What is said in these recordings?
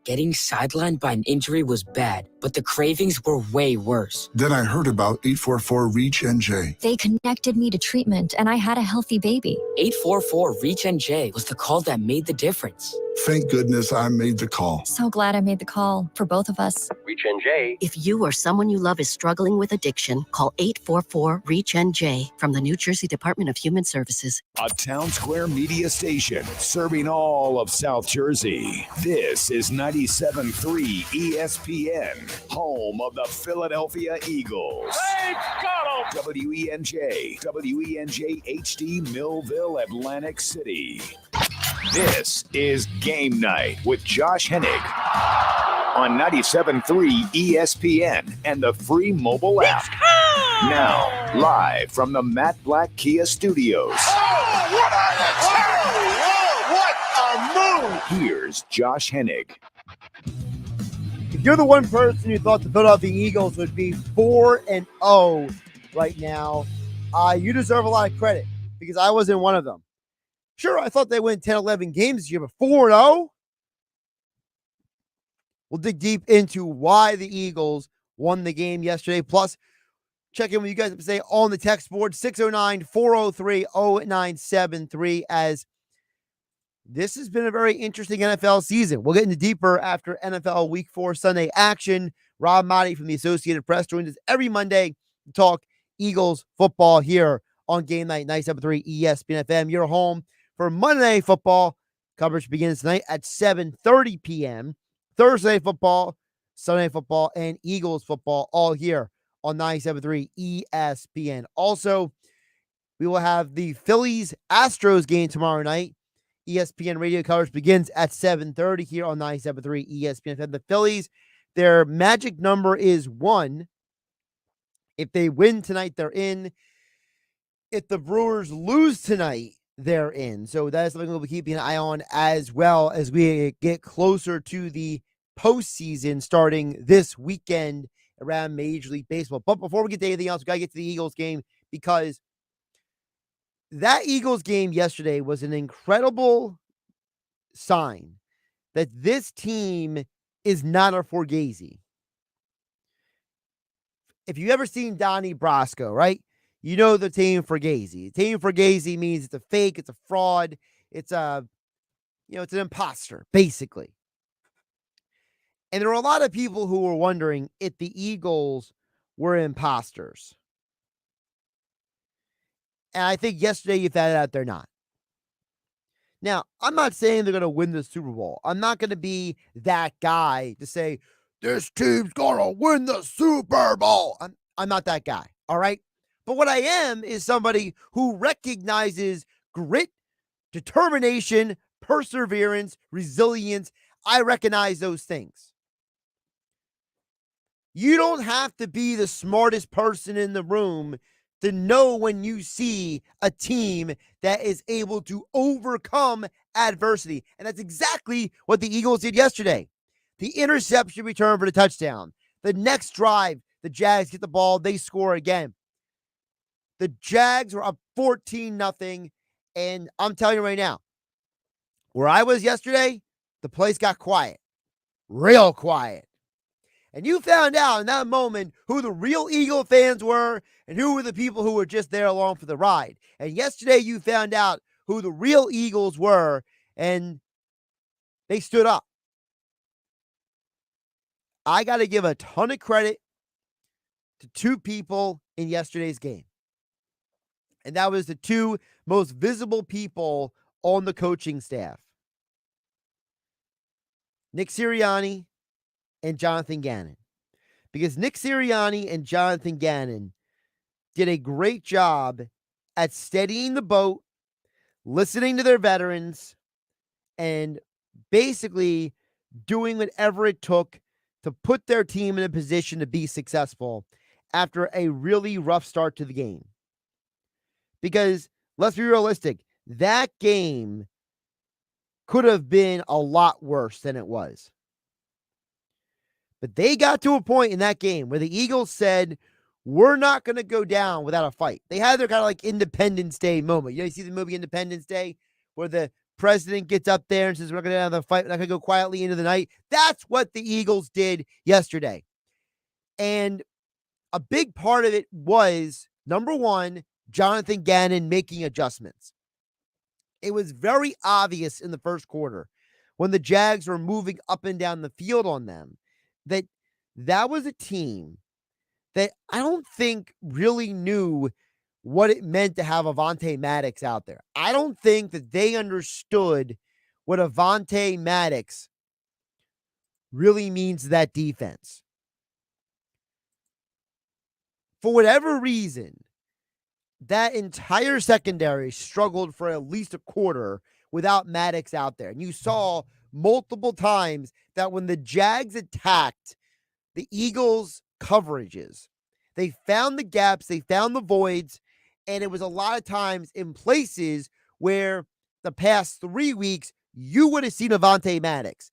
Getting sidelined by an injury was bad, but the cravings were way worse. Then I heard about 844-REACH-NJ. They connected me to treatment, and I had a healthy baby. 844-REACH-NJ was the call that made the difference. Thank goodness I made the call. So glad I made the call for both of us. REACH-NJ. If you or someone you love is struggling with addiction, call 844-REACH-NJ from the New Jersey Department of Human Services. A Town Square media station serving all of South Jersey. This is 97.3 ESPN, home of the Philadelphia Eagles. They've got 'em! WENJ HD Millville, Atlantic City. This is Game Night with Josh Hennig on 97.3 ESPN and the free mobile app. Now, live from the Matt Black Kia Studios. What a move! Here's Josh Hennig. If you're the one person who thought the Philadelphia Eagles would be 4-0 right now, you deserve a lot of credit because I wasn't one of them. Sure, I thought they win 10, 11 games this year, but 4-0? We'll dig deep into why the Eagles won the game yesterday. Plus, check in with you guys to say on the text board, 609-403-0973, as this has been a very interesting NFL season. We'll get into deeper after NFL Week 4 Sunday action. Rob Maaddi from the Associated Press joins us every Monday to talk Eagles football here on Game Night 97.3 ESPN FM. Your home for Monday Night Football. Coverage begins tonight at 7:30 p.m. Thursday football, Sunday football, and Eagles football all here on 97.3 ESPN. Also, we will have the Phillies-Astros game tomorrow night. ESPN radio coverage begins at 7:30 here on 97.3 ESPN FM. The Phillies, their magic number is 1. If they win tonight, they're in. If the Brewers lose tonight, they're in. So that is something we'll be keeping an eye on as well as we get closer to the postseason starting this weekend around Major League Baseball. But before we get to anything else, we got to get to the Eagles game because that Eagles game yesterday was an incredible sign that this team is not a Fugazi. If you've ever seen Donnie Brasco, right? You know the team Fugazi. Team Fugazi means it's a fake, it's a fraud, it's a, it's an imposter, basically. And there were a lot of people who were wondering if the Eagles were imposters. And I think yesterday you found out they're not. Now, I'm not saying they're going to win the Super Bowl. I'm not going to be that guy to say, this team's going to win the Super Bowl. I'm not that guy, all right? But what I am is somebody who recognizes grit, determination, perseverance, resilience. I recognize those things. You don't have to be the smartest person in the room to know when you see a team that is able to overcome adversity. And that's exactly what the Eagles did yesterday. The interception return for the touchdown. The next drive, the Jags get the ball, they score again. The Jags were up 14-0, and I'm telling you right now, where I was yesterday, the place got quiet. Real quiet. And you found out in that moment who the real Eagle fans were and who were the people who were just there along for the ride. And yesterday you found out who the real Eagles were, and they stood up. I got to give a ton of credit to two people in yesterday's game. And that was the two most visible people on the coaching staff. Nick Sirianni and Jonathan Gannon. Because Nick Sirianni and Jonathan Gannon did a great job at steadying the boat, listening to their veterans, and basically doing whatever it took to put their team in a position to be successful after a really rough start to the game. Because, let's be realistic, that game could have been a lot worse than it was. But they got to a point in that game where the Eagles said, we're not going to go down without a fight. They had their kind of like Independence Day moment. You see the movie Independence Day where the president gets up there and says, we're going to have the fight, not going to go quietly into the night. That's what the Eagles did yesterday. And a big part of it was, number one, Jonathan Gannon making adjustments. It was very obvious in the first quarter when the Jags were moving up and down the field on them that was a team that I don't think really knew what it meant to have Avonte Maddox out there. I don't think that they understood what Avonte Maddox really means to that defense. For whatever reason, that entire secondary struggled for at least a quarter without Maddox out there. And you saw multiple times that when the Jags attacked the Eagles' coverages, they found the gaps, they found the voids, and it was a lot of times in places where the past 3 weeks you would have seen Avonte Maddox.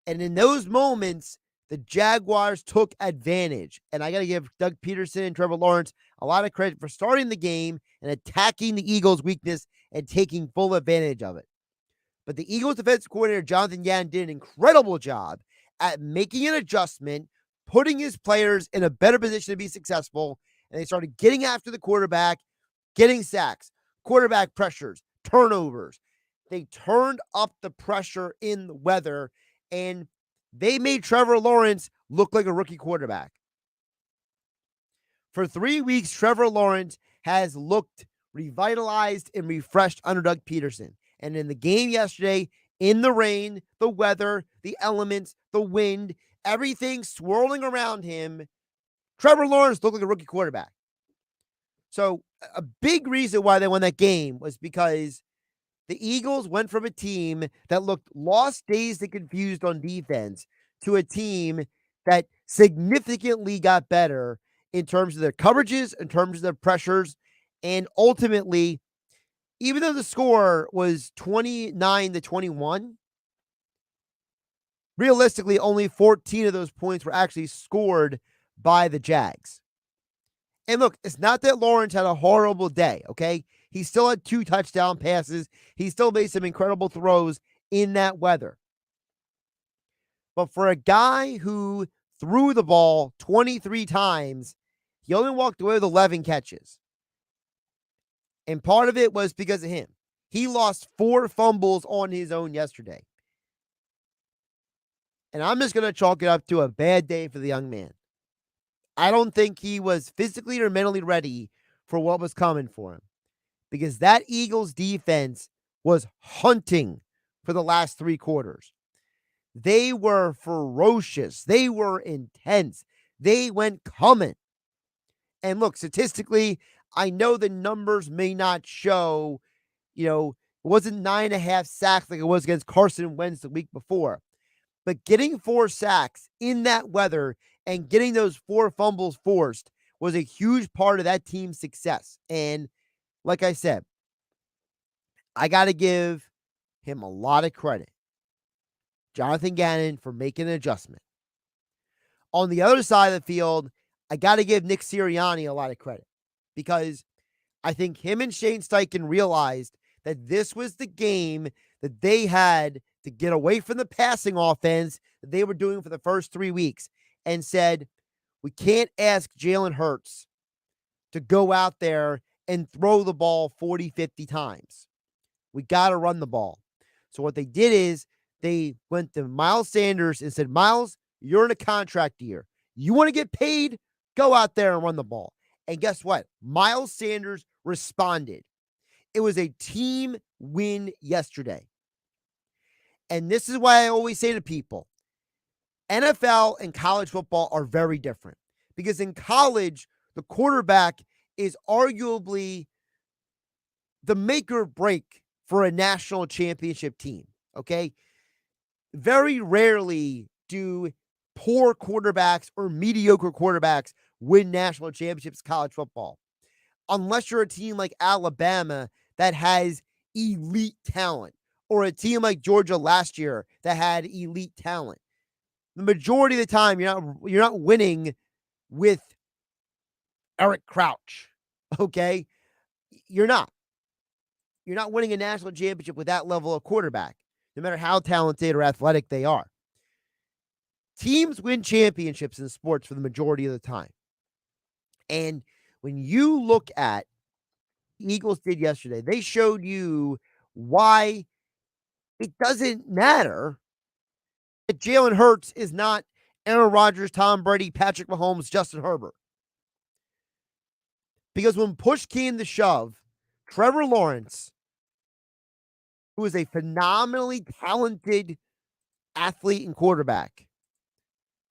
And in those moments, the Jaguars took advantage. And I got to give Doug Peterson and Trevor Lawrence a lot of credit for starting the game and attacking the Eagles' weakness and taking full advantage of it. But the Eagles defensive coordinator, Jonathan Gannon, did an incredible job at making an adjustment, putting his players in a better position to be successful, and they started getting after the quarterback, getting sacks, quarterback pressures, turnovers. They turned up the pressure in the weather, and they made Trevor Lawrence look like a rookie quarterback. For 3 weeks, Trevor Lawrence has looked revitalized and refreshed under Doug Peterson. And in the game yesterday, in the rain, the weather, the elements, the wind, everything swirling around him, Trevor Lawrence looked like a rookie quarterback. So a big reason why they won that game was because the Eagles went from a team that looked lost, dazed, and confused on defense to a team that significantly got better in terms of their coverages, in terms of their pressures, and ultimately, even though the score was 29-21, realistically, only 14 of those points were actually scored by the Jags. And look, it's not that Lawrence had a horrible day, okay? He still had 2 touchdown passes. He still made some incredible throws in that weather. But for a guy who threw the ball 23 times, he only walked away with 11 catches. And part of it was because of him. He lost 4 fumbles on his own yesterday. And I'm just going to chalk it up to a bad day for the young man. I don't think he was physically or mentally ready for what was coming for him. Because that Eagles defense was hunting for the last 3 quarters. They were ferocious. They were intense. They went coming. And look, statistically, I know the numbers may not show, it wasn't 9.5 sacks like it was against Carson Wentz the week before. But getting 4 sacks in that weather and getting those 4 fumbles forced was a huge part of that team's success. And like I said, I got to give him a lot of credit. Jonathan Gannon for making an adjustment. On the other side of the field, I got to give Nick Sirianni a lot of credit because I think him and Shane Steichen realized that this was the game that they had to get away from the passing offense that they were doing for the first 3 weeks and said, we can't ask Jalen Hurts to go out there and throw the ball 40, 50 times. We got to run the ball. So what they did is they went to Miles Sanders and said, Miles, you're in a contract year. You want to get paid? Go out there and run the ball. And guess what? Miles Sanders responded. It was a team win yesterday. And this is why I always say to people, NFL and college football are very different. Because in college, the quarterback is arguably the make or break for a national championship team, okay? Very rarely do poor quarterbacks or mediocre quarterbacks win national championships in college football. Unless you're a team like Alabama that has elite talent, or a team like Georgia last year that had elite talent. The majority of the time, you're not winning with Eric Crouch, okay? You're not. you're not winning a national championship with that level of quarterback, no matter how talented or athletic they are. Teams win championships in sports for the majority of the time. And when you look at the Eagles did yesterday, they showed you why it doesn't matter that Jalen Hurts is not Aaron Rodgers, Tom Brady, Patrick Mahomes, Justin Herbert. Because when push came to shove, Trevor Lawrence, who is a phenomenally talented athlete and quarterback,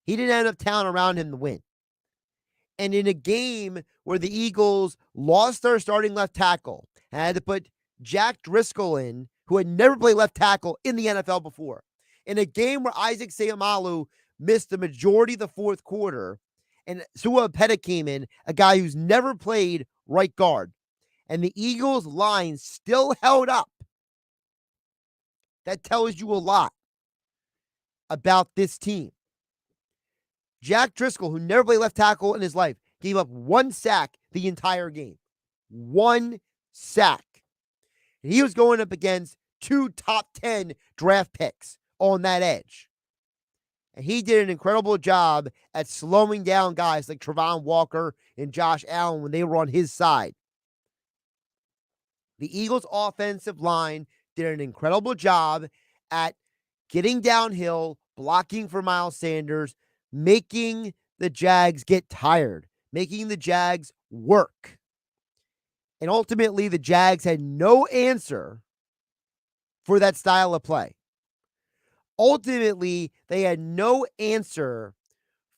he didn't have enough talent around him to win. And in a game where the Eagles lost their starting left tackle and had to put Jack Driscoll in, who had never played left tackle in the NFL before, in a game where Isaac Seumalo missed the majority of the fourth quarter, and Sua Pettit came in, a guy who's never played right guard, and the Eagles' line still held up. That tells you a lot about this team. Jack Driscoll, who never played left tackle in his life, gave up 1 sack the entire game. 1 sack. And he was going up against 2 top 10 draft picks on that edge. And he did an incredible job at slowing down guys like Travon Walker and Josh Allen when they were on his side. The Eagles' offensive line did an incredible job at getting downhill, blocking for Miles Sanders, making the Jags get tired, making the Jags work. And ultimately, the Jags had no answer for that style of play. Ultimately, they had no answer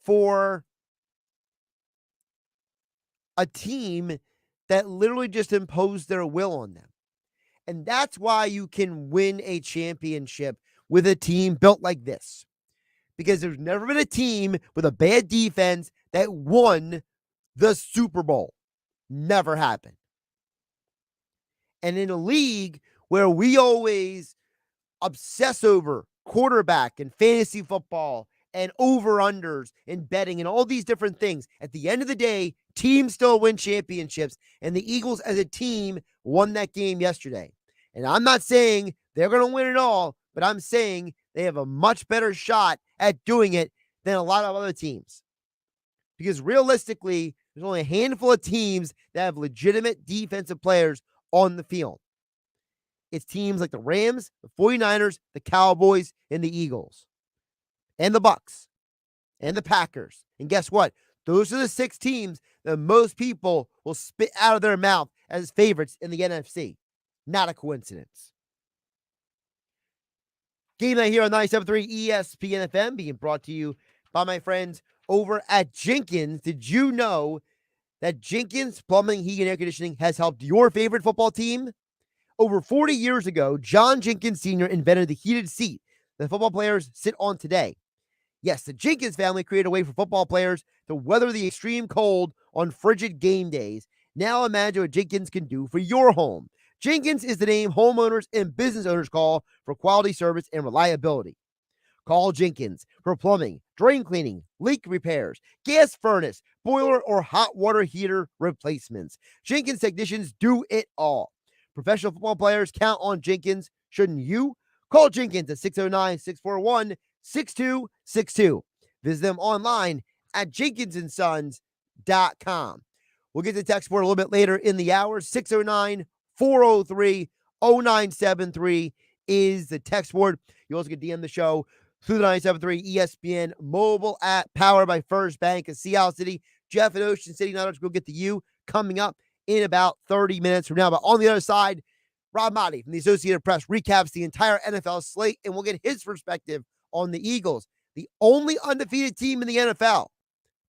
for a team that literally just imposed their will on them. And that's why you can win a championship with a team built like this. Because there's never been a team with a bad defense that won the Super Bowl. Never happened. And in a league where we always obsess over quarterback and fantasy football and over-unders and betting and all these different things, at the end of the day, teams still win championships. And the Eagles as a team won that game yesterday. And I'm not saying they're going to win it all, but I'm saying they have a much better shot at doing it than a lot of other teams. Because realistically, there's only a handful of teams that have legitimate defensive players on the field. It's teams like the Rams, the 49ers, the Cowboys, and the Eagles, and the Bucks, and the Packers. And guess what? Those are the 6 teams that most people will spit out of their mouth as favorites in the NFC. Not a coincidence. Game Night here on 97.3 ESPN FM, being brought to you by my friends over at Jenkins. Did you know that Jenkins Plumbing, Heating, and Air Conditioning has helped your favorite football team? Over 40 years ago, John Jenkins Sr. invented the heated seat that football players sit on today. Yes, the Jenkins family created a way for football players to weather the extreme cold on frigid game days. Now imagine what Jenkins can do for your home. Jenkins is the name homeowners and business owners call for quality service and reliability. Call Jenkins for plumbing, drain cleaning, leak repairs, gas furnace, boiler, or hot water heater replacements. Jenkins technicians do it all. Professional football players count on Jenkins. Shouldn't you? Call Jenkins at 609-641-6262. Visit them online at jenkinsandsons.com. We'll get to the text board a little bit later in the hour. 609-403-0973 is the text board. You also can DM the show through the 97.3 ESPN mobile app, powered by First Bank of Sea Isle City. Jeff in Ocean City, not much. We'll get to you coming up in about 30 minutes from now. But on the other side, Rob Maaddi from the Associated Press recaps the entire NFL slate, and we'll get his perspective on the Eagles, the only undefeated team in the NFL.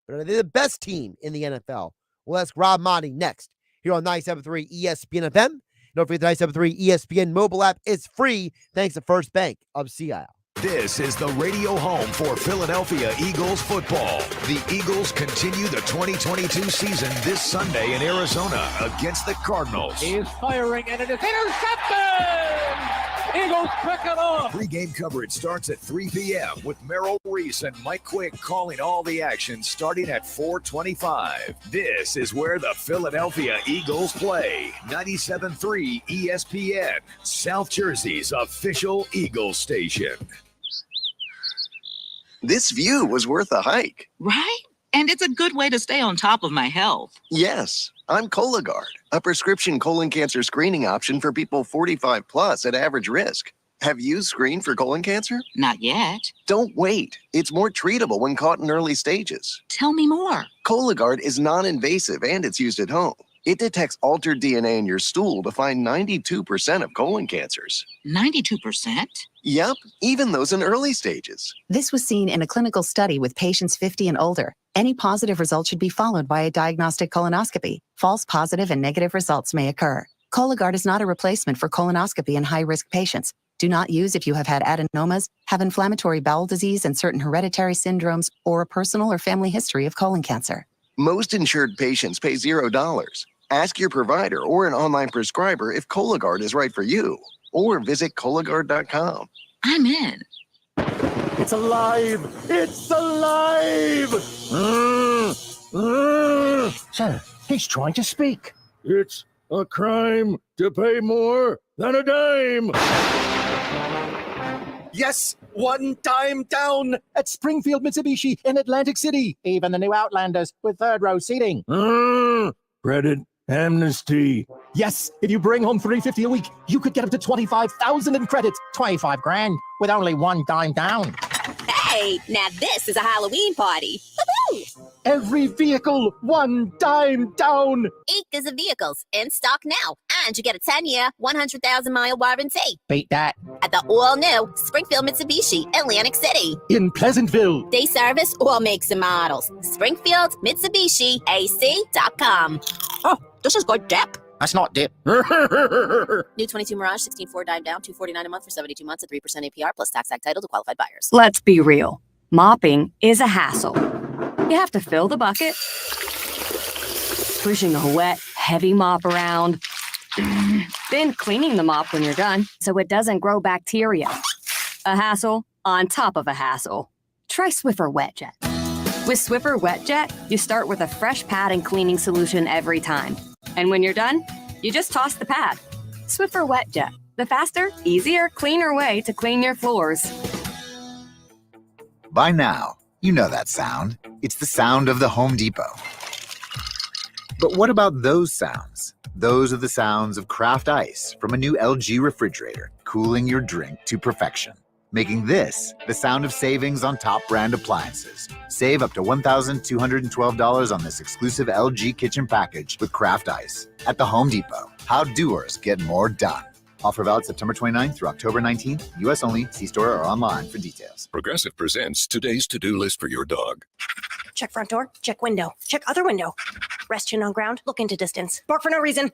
But are they the best team in the NFL? We'll ask Rob Maaddi next here on 97.3 ESPN FM. Don't forget the 97.3 ESPN mobile app is free thanks to First Bank of Sea Isle. This is the radio home for Philadelphia Eagles football. The Eagles continue the 2022 season this Sunday in Arizona against the Cardinals. He is firing, and it is intercepted! Eagles pick it off. Pre-game coverage starts at 3 p.m. with Merrill Reese and Mike Quick calling all the action starting at 4:25. This is where the Philadelphia Eagles play. 97.3 ESPN, South Jersey's official Eagles station. This view was worth a hike. Right? And it's a good way to stay on top of my health. Yes, I'm Cologuard, a prescription colon cancer screening option for people 45 plus at average risk. Have you screened for colon cancer? Not yet. Don't wait. It's more treatable when caught in early stages. Tell me more. Cologuard is non-invasive and it's used at home. It detects altered DNA in your stool to find 92% of colon cancers. 92%? Yep, even those in early stages. This was seen in a clinical study with patients 50 and older. Any positive result should be followed by a diagnostic colonoscopy. False positive and negative results may occur. Cologuard is not a replacement for colonoscopy in high-risk patients. Do not use if you have had adenomas, have inflammatory bowel disease and certain hereditary syndromes, or a personal or family history of colon cancer. Most insured patients pay $0. Ask your provider or an online prescriber if Cologuard is right for you, or visit Cologuard.com. I'm in. It's alive! It's alive! Sir, he's trying to speak. It's a crime to pay more than a dime! Yes, one time down at Springfield Mitsubishi in Atlantic City. Even the new Outlanders with third row seating. Credit amnesty. Yes, if you bring home $350 a week, you could get up to $25,000 in credits. 25 grand with only one dime down. Hey, now this is a Halloween party. Woo-hoo! Every vehicle, one dime down. Acres of vehicles in stock now. And you get a 10-year, 100,000-mile warranty. Beat that. At the all-new Springfield Mitsubishi, Atlantic City. In Pleasantville. They service all makes and models. Springfield Mitsubishi AC.com. Oh, this is good dip. That's not dip. New 22 Mirage, 16.4 dime down, $249 a month for 72 months at 3% APR plus tax act title to qualified buyers. Let's be real. Mopping is a hassle. You have to fill the bucket, pushing a wet, heavy mop around, then cleaning the mop when you're done so it doesn't grow bacteria. A hassle on top of a hassle. Try Swiffer Wet Jet. With Swiffer Wet Jet, you start with a fresh pad and cleaning solution every time. And when you're done, you just toss the pad. Swiffer Wet Jet, the faster, easier, cleaner way to clean your floors. By now, you know that sound. It's the sound of the Home Depot. But what about those sounds? Those are the sounds of Craft Ice from a new LG refrigerator, cooling your drink to perfection. Making this the sound of savings on top brand appliances. Save up to $1,212 on this exclusive LG kitchen package with Craft Ice at the Home Depot. How doers get more done. Offer valid September 29th through October 19th. U.S. only. See store or online for details. Progressive presents today's to-do list for your dog. Check front door. Check window. Check other window. Rest chin on ground. Look into distance. Bark for no reason.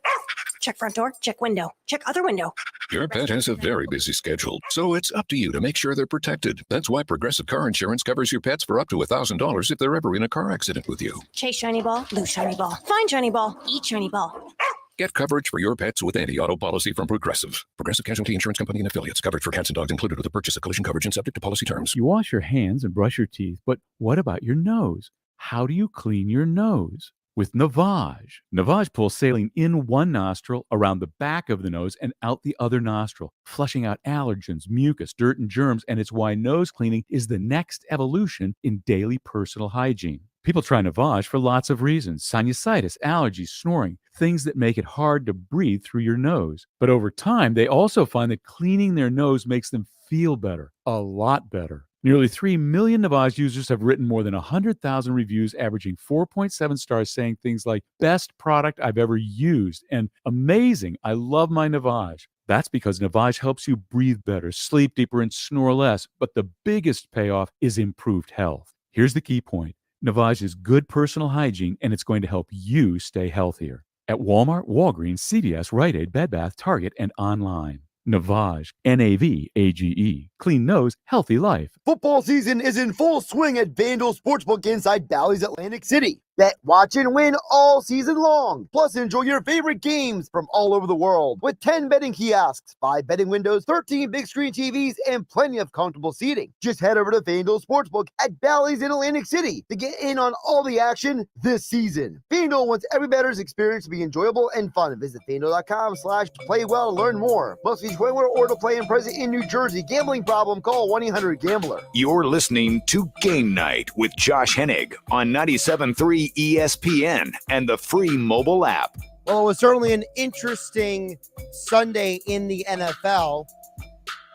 Check front door. Check window. Check other window. Your pet has a very busy schedule, so it's up to you to make sure they're protected. That's why Progressive Car Insurance covers your pets for up to $1,000 if they're ever in a car accident with you. Chase shiny ball. Lose shiny ball. Find shiny ball. Eat shiny ball. Get coverage for your pets with any auto policy from Progressive. Progressive Casualty Insurance Company and affiliates. Coverage for cats and dogs included with the purchase of collision coverage and subject to policy terms. You wash your hands and brush your teeth, but what about your nose? How do you clean your nose? With Navage. Navage pulls saline in one nostril, around the back of the nose, and out the other nostril, flushing out allergens, mucus, dirt, and germs, and it's why nose cleaning is the next evolution in daily personal hygiene. People try Navage for lots of reasons: sinusitis, allergies, snoring, things that make it hard to breathe through your nose. But over time, they also find that cleaning their nose makes them feel better, a lot better. Nearly 3 million Navage users have written more than 100,000 reviews, averaging 4.7 stars, saying things like, best product I've ever used, and amazing, I love my Navage. That's because Navage helps you breathe better, sleep deeper, and snore less. But the biggest payoff is improved health. Here's the key point. Navage is good personal hygiene, and it's going to help you stay healthier. At Walmart, Walgreens, CVS, Rite Aid, Bed Bath, Target, and online. Navage, Navage. Clean nose, healthy life. Football season is in full swing at Vandal Sportsbook inside Bally's Atlantic City. Bet, watch, and win all season long. Plus, enjoy your favorite games from all over the world with 10 betting kiosks, 5 betting windows, 13 big screen TVs, and plenty of comfortable seating. Just head over to FanDuel Sportsbook at Bally's in Atlantic City to get in on all the action this season. FanDuel wants every bettor's experience to be enjoyable and fun. Visit FanDuel.com/playwell to learn more. Must be 21 or to play and present in New Jersey. Gambling problem? Call 1-800-GAMBLER. You're listening to Game Night with Josh Hennig on 97.3 ESPN and the free mobile app. Well, it was certainly an interesting Sunday in the NFL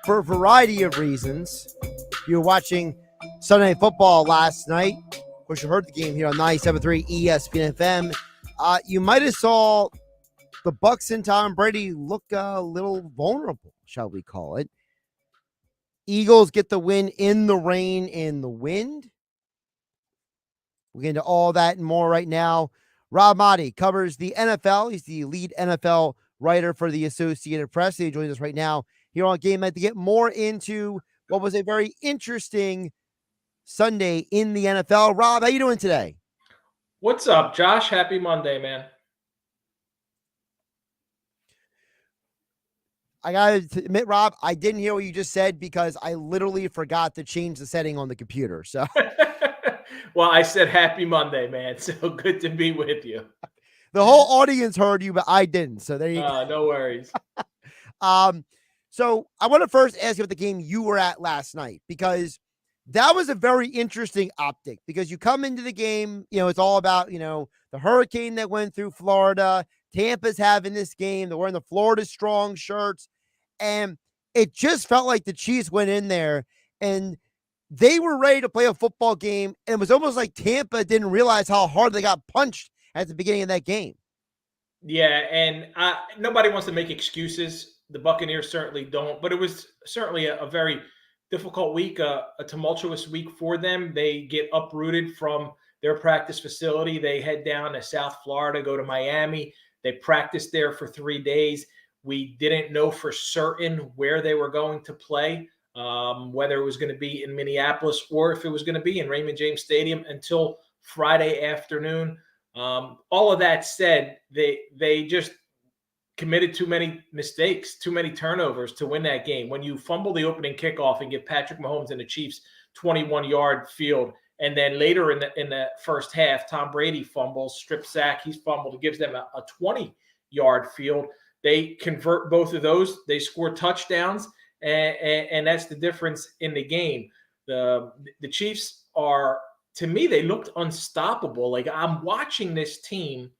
for a variety of reasons. You were watching Sunday Night Football last night. Of course, you heard the game here on 97.3 ESPN FM. You might have saw the Bucs and Tom Brady look a little vulnerable, shall we call it. Eagles get the win in the rain and the wind. We'll get into all that and more right now. Rob Maaddi covers the NFL. He's the lead NFL writer for the Associated Press. He joins us right now here on Game Night to get more into what was a very interesting Sunday in the NFL. Rob, how you doing today? What's up, Josh? Happy Monday, man. I got to admit, Rob, I didn't hear what you just said because I literally forgot to change the setting on the computer. So, well, I said happy Monday, man. So good to be with you. The whole audience heard you, but I didn't. So there you go. No worries. So I want to first ask you about the game you were at last night, because that was a very interesting optic, because you come into the game, it's all about, the hurricane that went through Florida. Tampa's having this game. They're wearing the Florida Strong shirts. And it just felt like the Chiefs went in there and they were ready to play a football game. And it was almost like Tampa didn't realize how hard they got punched at the beginning of that game. Yeah, and nobody wants to make excuses. The Buccaneers certainly don't. But it was certainly a very difficult week, a tumultuous week for them. They get uprooted from their practice facility. They head down to South Florida, go to Miami. They practiced there for 3 days. We didn't know for certain where they were going to play, whether it was going to be in Minneapolis or if it was going to be in Raymond James Stadium until Friday afternoon. All of that said, they just committed too many mistakes, too many turnovers to win that game. When you fumble the opening kickoff and give Patrick Mahomes and the Chiefs 21-yard field, and then later in the first half, Tom Brady fumbles, strip sack, he's fumbled. It gives them a 20-yard field. They convert both of those. They score touchdowns, and that's the difference in the game. The Chiefs are, to me, they looked unstoppable. Like, I'm watching this team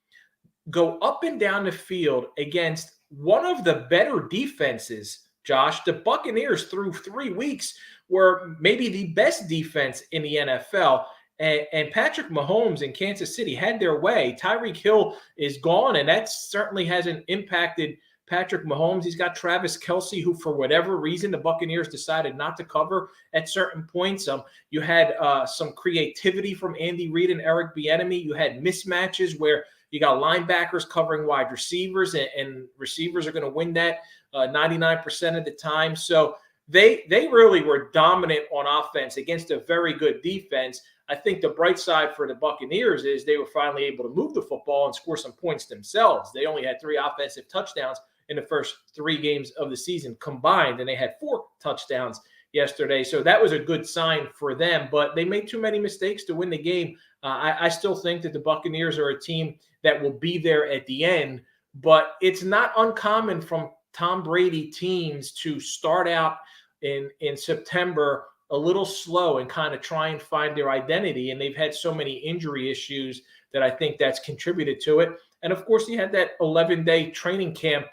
go up and down the field against one of the better defenses, Josh. The Buccaneers through 3 weeks were maybe the best defense in the NFL. And Patrick Mahomes in Kansas City had their way. Tyreek Hill is gone, and that certainly hasn't impacted Patrick Mahomes. He's got Travis Kelce, who for whatever reason the Buccaneers decided not to cover at certain points. You had some creativity from Andy Reid and Eric Bieniemy. You had mismatches where you got linebackers covering wide receivers, and receivers are going to win that 99% of the time. So they really were dominant on offense against a very good defense. I think the bright side for the Buccaneers is they were finally able to move the football and score some points themselves. They only had 3 offensive touchdowns in the first 3 games of the season combined, and they had 4 touchdowns yesterday. So that was a good sign for them, but they made too many mistakes to win the game. I still think that the Buccaneers are a team that will be there at the end, but it's not uncommon from Tom Brady teams to start out in September a little slow and kind of try and find their identity. And they've had so many injury issues that I think that's contributed to it. And of course, he had that 11-day training camp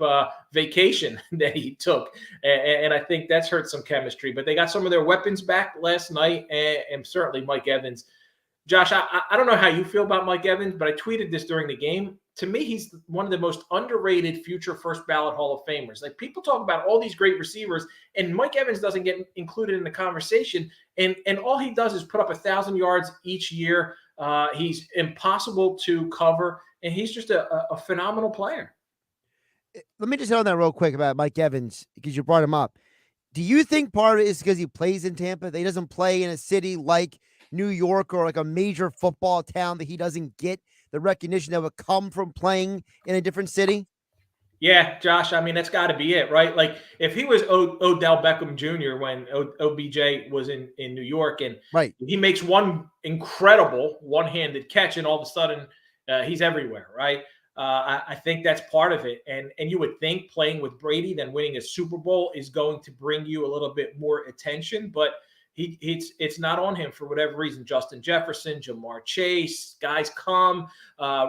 vacation that he took. And I think that's hurt some chemistry. But they got some of their weapons back last night, and certainly Mike Evans. Josh, I don't know how you feel about Mike Evans, but I tweeted this during the game. To me, he's one of the most underrated future first ballot Hall of Famers. Like, people talk about all these great receivers, and Mike Evans doesn't get included in the conversation. And all he does is put up 1,000 yards each year. He's impossible to cover, and he's just a phenomenal player. Let me just hit on that real quick about Mike Evans, because you brought him up. Do you think part of it is because he plays in Tampa? That he doesn't play in a city like New York or like a major football town that he doesn't get the recognition that would come from playing in a different city? Yeah, Josh, I mean, that's got to be it, right? Like, if he was Odell Beckham Jr. when OBJ was in New York, and right, he makes one incredible one-handed catch, and all of a sudden he's everywhere, right? I think that's part of it. And you would think playing with Brady, then winning a Super Bowl is going to bring you a little bit more attention, but it's not on him for whatever reason. Justin Jefferson, Jamar Chase, guys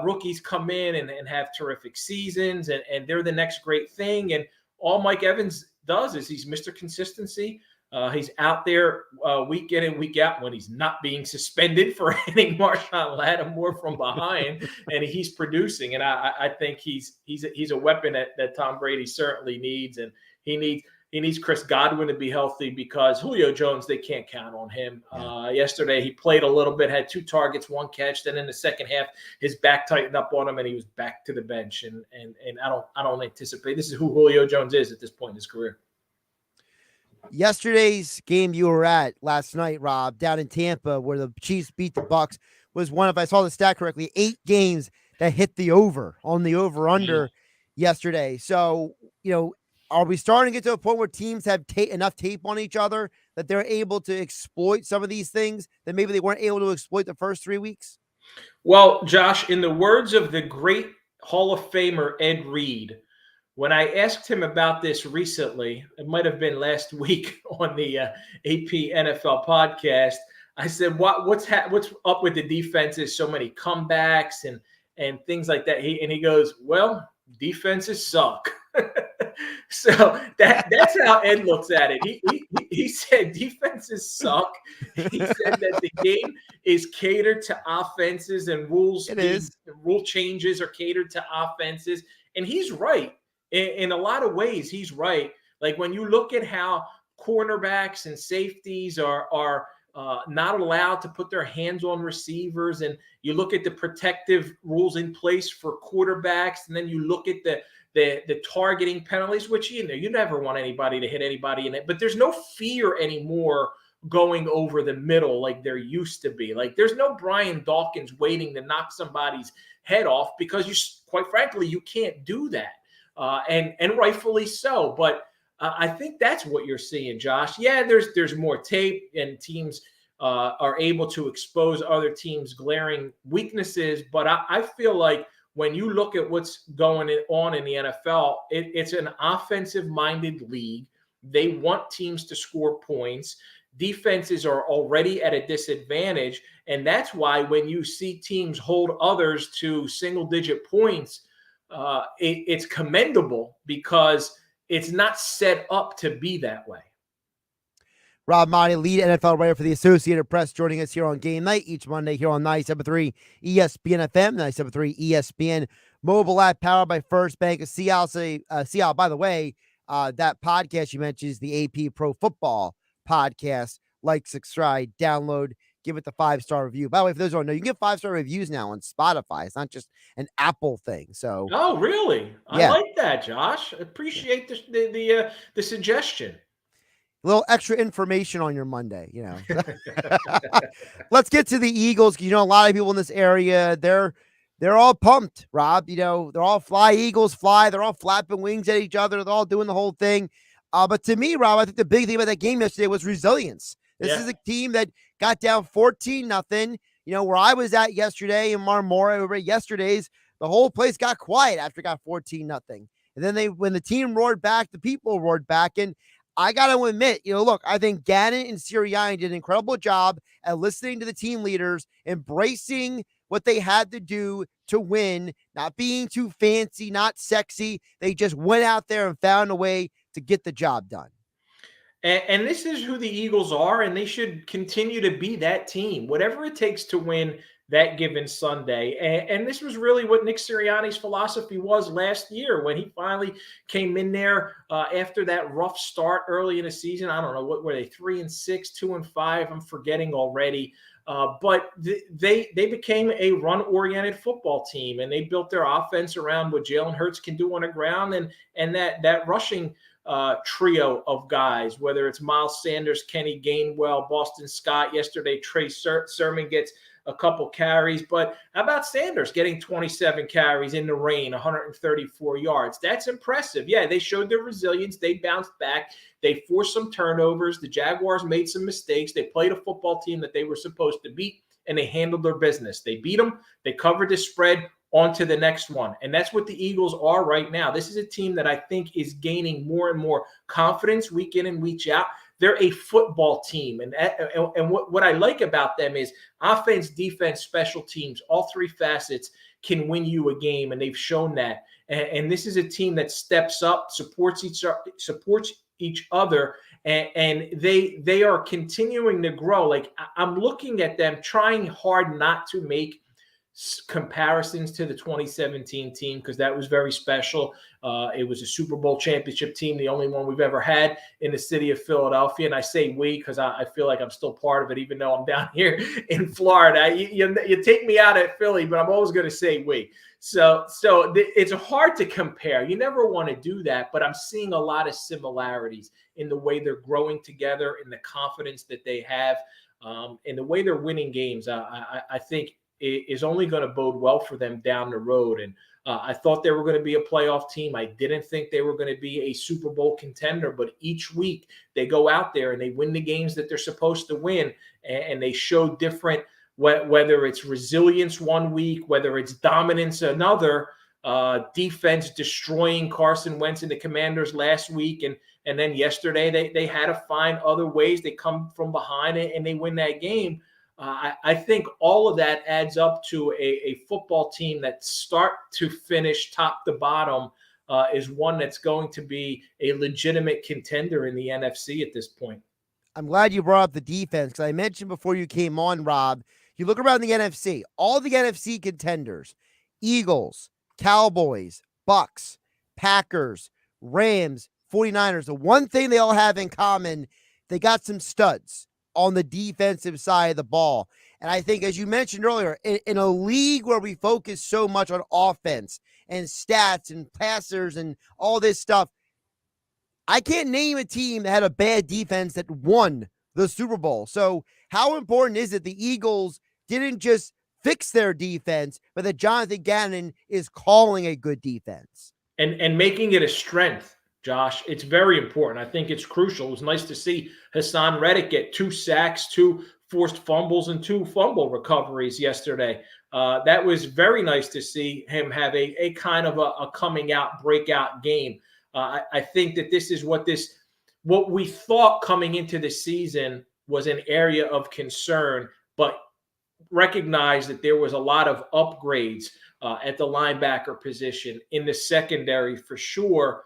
rookies come in and have terrific seasons, and they're the next great thing. And all Mike Evans does is he's Mr. Consistency. He's out there week in and week out when he's not being suspended for hitting Marshawn Lattimore from behind, and he's producing. And I think he's a weapon that Tom Brady certainly needs, and he needs Chris Godwin to be healthy because Julio Jones, they can't count on him. Yesterday, he played a little bit, had 2 targets, 1 catch. Then in the second half, his back tightened up on him, and he was back to the bench. And I don't anticipate this is who Julio Jones is at this point in his career. Yesterday's game you were at last night, Rob, down in Tampa, where the Chiefs beat the Bucs, was one of, I saw the stat correctly, 8 games that hit the over on the over-under yesterday. So, are we starting to get to a point where teams have enough tape on each other that they're able to exploit some of these things that maybe they weren't able to exploit the first 3 weeks? Well, Josh, in the words of the great Hall of Famer Ed Reed, when I asked him about this recently, it might have been last week on the AP NFL podcast, I said, what's up with the defenses? So many comebacks and things like that. He goes, well, defenses suck. So that's how Ed looks at it. He said defenses suck. He said that the game is catered to offenses and rule changes are catered to offenses. And he's right. In a lot of ways, he's right. Like when you look at how cornerbacks and safeties are not allowed to put their hands on receivers, and you look at the protective rules in place for quarterbacks, and then you look at the targeting penalties, which you never want anybody to hit anybody in it, but there's no fear anymore going over the middle like there used to be. Like there's no Brian Dawkins waiting to knock somebody's head off because quite frankly, you can't do that. And rightfully so. But I think that's what you're seeing, Josh. Yeah, there's more tape, and teams are able to expose other teams' glaring weaknesses. But I feel like when you look at what's going on in the NFL, it's an offensive-minded league. They want teams to score points. Defenses are already at a disadvantage, and that's why when you see teams hold others to single-digit points, it's commendable because it's not set up to be that way. Rob Maaddi, lead NFL writer for the Associated Press, joining us here on Game Night each Monday here on 97.3 ESPN FM, 97.3 ESPN mobile app, powered by First Bank of Seattle. By the way, that podcast you mentioned is the AP Pro Football podcast. Like, subscribe, download, give it the 5-star review. By the way, for those who don't know, you can get 5-star reviews now on Spotify. It's not just an Apple thing. So, oh, really? Yeah. I like that, Josh. Appreciate the suggestion. A little extra information on your Monday, Let's get to the Eagles. A lot of people in this area, they're all pumped, Rob. They're all fly Eagles fly. They're all flapping wings at each other. They're all doing the whole thing. But to me, Rob, I think the big thing about that game yesterday was resilience. This is a team that got down 14-0. Where I was at yesterday in Marmora, over yesterday's, the whole place got quiet after it got 14-0. And then when the team roared back, the people roared back. And I got to admit, look, I think Gannon and Sirianni did an incredible job at listening to the team leaders, embracing what they had to do to win, not being too fancy, not sexy. They just went out there and found a way to get the job done. And this is who the Eagles are, and they should continue to be that team, whatever it takes to win that given Sunday. And this was really what Nick Sirianni's philosophy was last year when he finally came in there after that rough start early in the season. I don't know, what were they, 3-6, 2-5? I'm forgetting already. But they became a run-oriented football team, and they built their offense around what Jalen Hurts can do on the ground and that rushing trio of guys, whether it's Miles Sanders, Kenny Gainwell, Boston Scott. Yesterday, Trey Sermon gets a couple carries. But how about Sanders getting 27 carries in the rain, 134 yards? That's impressive. Yeah, they showed their resilience. They bounced back. They forced some turnovers. The Jaguars made some mistakes. They played a football team that they were supposed to beat, and they handled their business. They beat them. They covered the spread. On to the next one. And that's what the Eagles are right now. This is a team that I think is gaining more and more confidence week in and week out. They're a football team. And what I like about them is offense, defense, special teams, all three facets can win you a game. And they've shown that. And this is a team that steps up, supports each other. And they are continuing to grow. Like, I'm looking at them trying hard not to make comparisons to the 2017 team, because that was very special. It was a Super Bowl championship team, the only one we've ever had in the city of Philadelphia. And I say we because I feel like I'm still part of it, even though I'm down here in Florida. You take me out at Philly, but I'm always going to say we. So it's hard to compare. You never want to do that, but I'm seeing a lot of similarities in the way they're growing together, in the confidence that they have, in the way they're winning games. I think is only going to bode well for them down the road. And I thought they were going to be a playoff team. I didn't think they were going to be a Super Bowl contender, but each week they go out there and they win the games that they're supposed to win. And they show different, whether it's resilience one week, whether it's dominance another, defense destroying Carson Wentz and the Commanders last week. And then yesterday they had to find other ways. They come from behind it and they win that game. I think all of that adds up to a football team that start to finish, top to bottom, is one that's going to be a legitimate contender in the NFC at this point. I'm glad you brought up the defense, because I mentioned before you came on, Rob, you look around the NFC, all the NFC contenders, Eagles, Cowboys, Bucks, Packers, Rams, 49ers, the one thing they all have in common, they got some studs on the defensive side of the ball. And I think, as you mentioned earlier, in a league where we focus so much on offense and stats and passers and all this stuff, I can't name a team that had a bad defense that won the Super Bowl. So how important is it the Eagles didn't just fix their defense, but that Jonathan Gannon is calling a good defense? And making it a strength. Josh, it's very important. I think it's crucial. It was nice to see Hassan Reddick get 2 sacks, 2 forced fumbles, and 2 fumble recoveries yesterday. That was very nice to see him have a kind of a coming out, breakout game. I think that this is what we thought coming into the season was an area of concern, but recognized that there was a lot of upgrades at the linebacker position, in the secondary for sure.